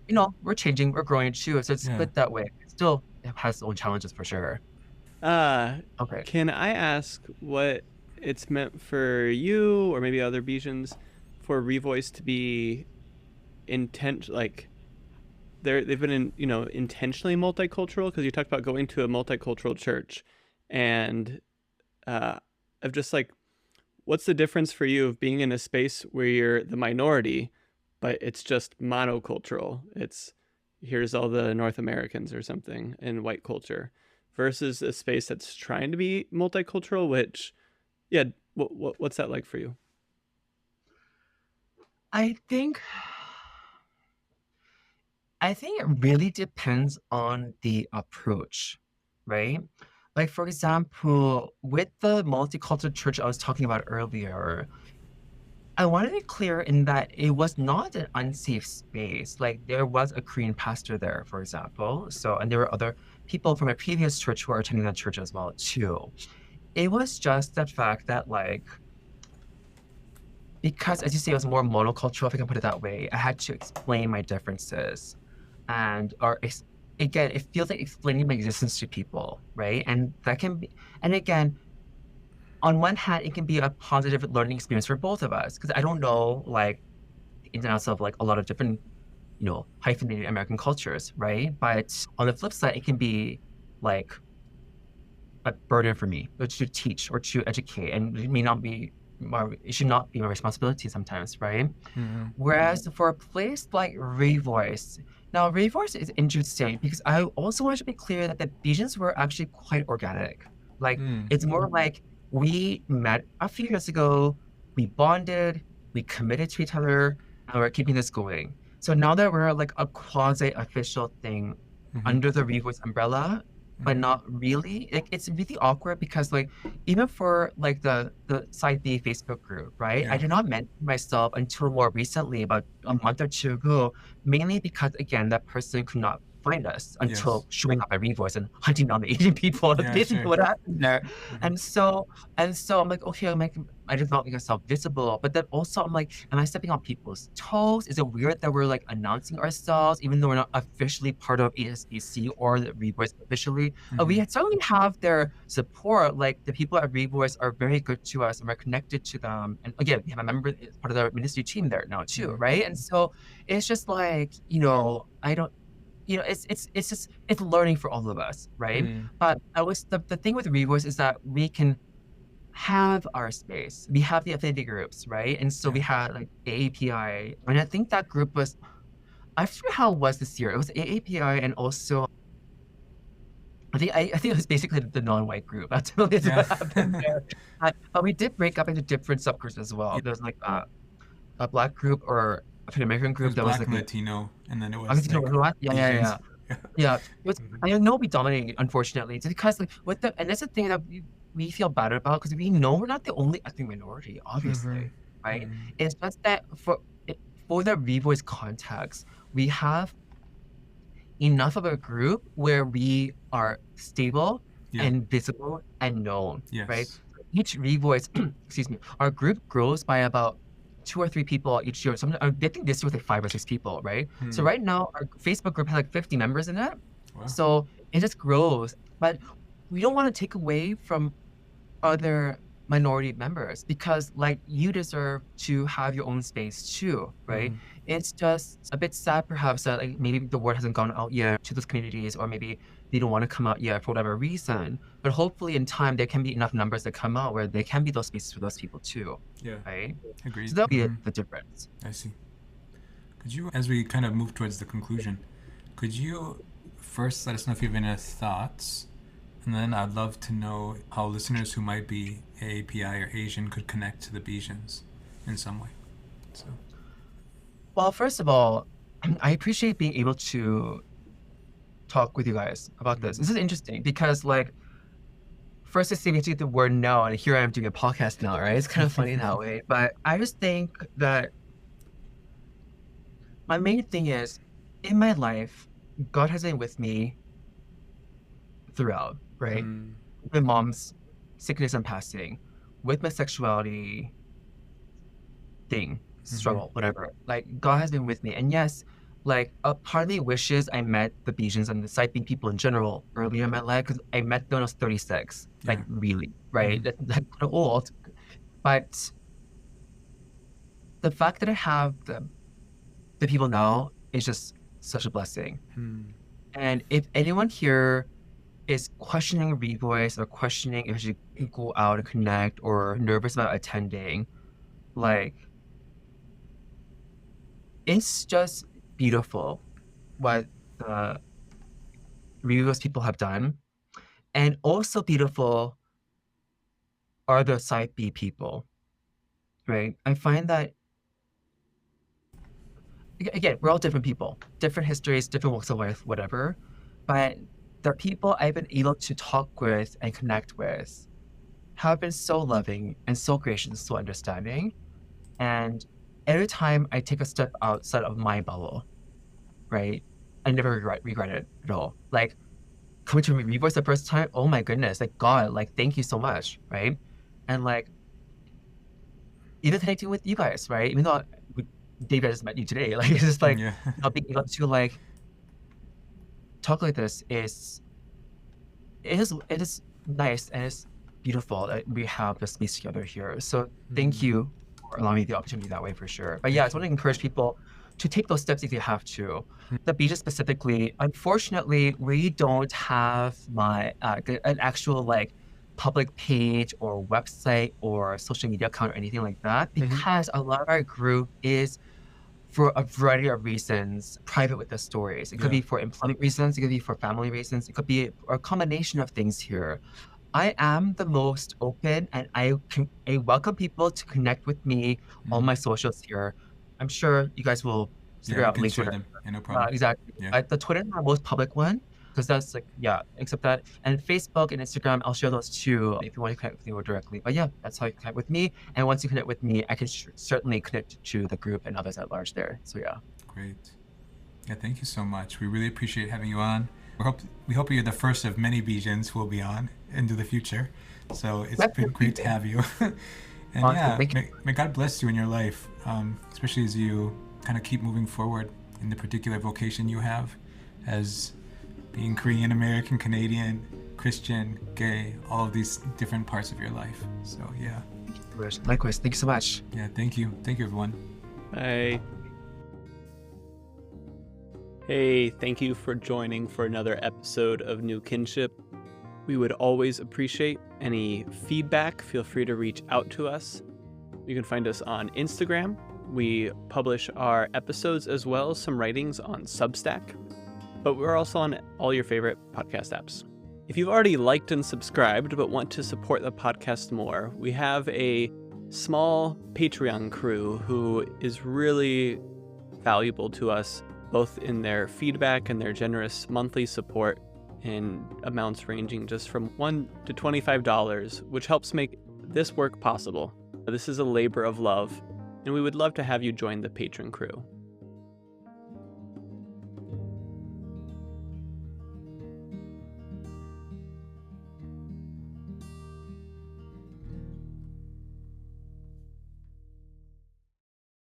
it. we're changing, we're growing too. So it's Yeah. split that way. It still has its own challenges for sure. Uh, Okay. can I ask what it's meant for you or maybe other B-sians for Revoice to be like they've been intentionally multicultural, because you talked about going to a multicultural church, and of just like, what's the difference for you of being in a space where you're the minority but it's just monocultural? It's here's all the North Americans or something in white culture, versus a space that's trying to be multicultural, which, yeah, what's that like for you? I think I think it really depends on the approach, right? Like for example, with the multicultural church I was talking about earlier, I want to be clear in that it was not an unsafe space. Like there was a Korean pastor there, for example. So, and there were other people from a previous church who are attending that church as well, too. It was just the fact that like, because as you say, it was more monocultural, if I can put it that way, I had to explain my differences. Again, it feels like explaining my existence to people, right? And that can be, and again, on one hand, it can be a positive learning experience for both of us because I don't know like the ins and outs of like a lot of different, hyphenated American cultures, right? But on the flip side, it can be like a burden for me to teach or to educate, and it should not be my responsibility sometimes, right? Mm-hmm. Whereas for a place like Revoice, now Revoice is interesting because I also want to be clear that the visions were actually quite organic. Like Mm. it's more like we met a few years ago, we bonded, we committed to each other, and we're keeping this going. So now that we're like a quasi-official thing Mm-hmm. under the Revoice umbrella, but Mm-hmm. not really. Like it's really awkward because like even for like the Side B Facebook group, right? I Yeah. did not mention myself until more recently, about a month or two ago, mainly because again that person could not find us Yes. until showing up at Revoice and hunting down the Asian people. That's Yeah, basically sure. what happened there. Mm-hmm. And so I'm like, okay, I just not make myself visible. But then also I'm like, am I stepping on people's toes? Is it weird that we're like announcing ourselves even though we're not officially part of ASBC or the Revoice officially? We Mm-hmm. certainly have their support. Like the people at Revoice are very good to us and we're connected to them. And again, we have a member as part of the ministry team there now too, Mm-hmm. right? And so it's just like, I don't it's just it's learning for all of us, right? Mm-hmm. But the thing with Revoice is that we can have our space. We have the affinity groups, right? And so we had like AAPI, and I think that group was, I forget how it was this year. It was AAPI, and also I think it was basically the non-white group. That's really Yeah. what happened there. But we did break up into different subgroups as well. There's like a black group or African American It was group that was black like and a, Latino, and then it I was was like what? Yeah, yeah, Asians. yeah. Yeah, Mhm. I know we dominating, unfortunately, just because like with the, and that's the thing that we feel bad about because we know we're not the only ethnic minority, Mhm. obviously, right? Mhm. It's just that for the Revoice context, we have enough of a group where we are stable Yeah. and visible and known, right? Yes. Each Revoice, excuse me, our group grows by about 2 or 3 people each year. Sometimes I think this year was like 5 or 6 people, right? So Hmm. right now our Facebook group has like 50 members in it. Wow. So it just grows. But we don't want to take away from other minority members because like you deserve to have your own space too, right? Mhm. It's just a bit sad perhaps that like maybe the word hasn't gone out yet to those communities, or maybe they don't want to come out yet for whatever reason. But hopefully in time there can be enough numbers that come out where there can be those spaces for those people too, Yeah. right? Agreed. So that'll be Mhm. the difference. I see. Could you, as we kind of move towards the conclusion, could you first let us know if you have any thoughts, and then I'd love to know how listeners who might be AAPI or Asian could connect to the Besians in some way. So. Well, first of all, I appreciate being able to talk with you guys about this. Mhm. This is interesting because like first I say we the word no, and here I am doing a podcast now, right? It's kind of funny that way. But I just think that my main thing is in my life, God has been with me throughout, right? Mm. My mom's sickness and passing, with my sexuality thing, Mhm. struggle, whatever. Like God has been with me. And yes, like a part of me wishes I met the Bajans and the Saipan people in general earlier in my life because I met them when I was 36. Yeah. Like really, right? Mhm. That's kind of old. But the fact that I have the people now is just such a blessing. Mm. And if anyone here is questioning Revoice or questioning if you should go out and connect or nervous about attending, like it's just beautiful what the Revoice people have done. And also beautiful are the side B people, right? I find that again, we're all different people, different histories, different walks of life, whatever. But the people I've been able to talk with and connect with have been so loving and so gracious and so understanding. And every time I take a step outside of my bubble, right, I never regret it at all. Like coming to Revoice the first time, oh my goodness, like God, like thank you so much, right? And like even connecting with you guys, right? Even though David just met you today, like it's just like Yeah. being able to like talk like this it is nice and it's beautiful that we have this space together here. So thank Mm. you for allowing me the opportunity that way for sure. But yeah, I Thank just you. want to encourage people to take those steps if you have to. The beaches specifically, unfortunately, we don't have an actual like public page or website or social media account or anything like that Mhm. because a lot of our group is for a variety of reasons private with the stories. It could Yeah. be for employment reasons, it could be for family reasons, it could be a combination of things here. I am the most open and I welcome people to connect with me on Mhm. my socials here. I'm sure you guys will Yeah, figure we out can links share with it. them. Yeah, no problem. Exactly. Yeah. The Twitter is my most public one because that's like, yeah, except that. And Facebook and Instagram, I'll share those too if you want to connect with me more directly. But yeah, that's how you connect with me. And once you connect with me, I can certainly connect to the group and others at large there. So yeah. Great. Yeah, thank you so much. We really appreciate having you on. We hope you're the first of many Besians who will be on into the future. So it's That's been great to have you. And awesome. yeah, Thank you. may God bless you in your life, especially as you kind of keep moving forward in the particular vocation you have as being Korean American, Canadian, Christian, gay, all of these different parts of your life. So yeah. Likewise. Thank you so much. Yeah, thank you. Thank you, everyone. Bye. Hey, thank you for joining for another episode of New Kinship. We would always appreciate any feedback. Feel free to reach out to us. You can find us on Instagram. We publish our episodes as well as some writings on Substack. But we're also on all your favorite podcast apps. If you've already liked and subscribed but want to support the podcast more, we have a small Patreon crew who is really valuable to us, both in their feedback and their generous monthly support in amounts ranging just from $1 to $25, which helps make this work possible. This is a labor of love, and we would love to have you join the patron crew.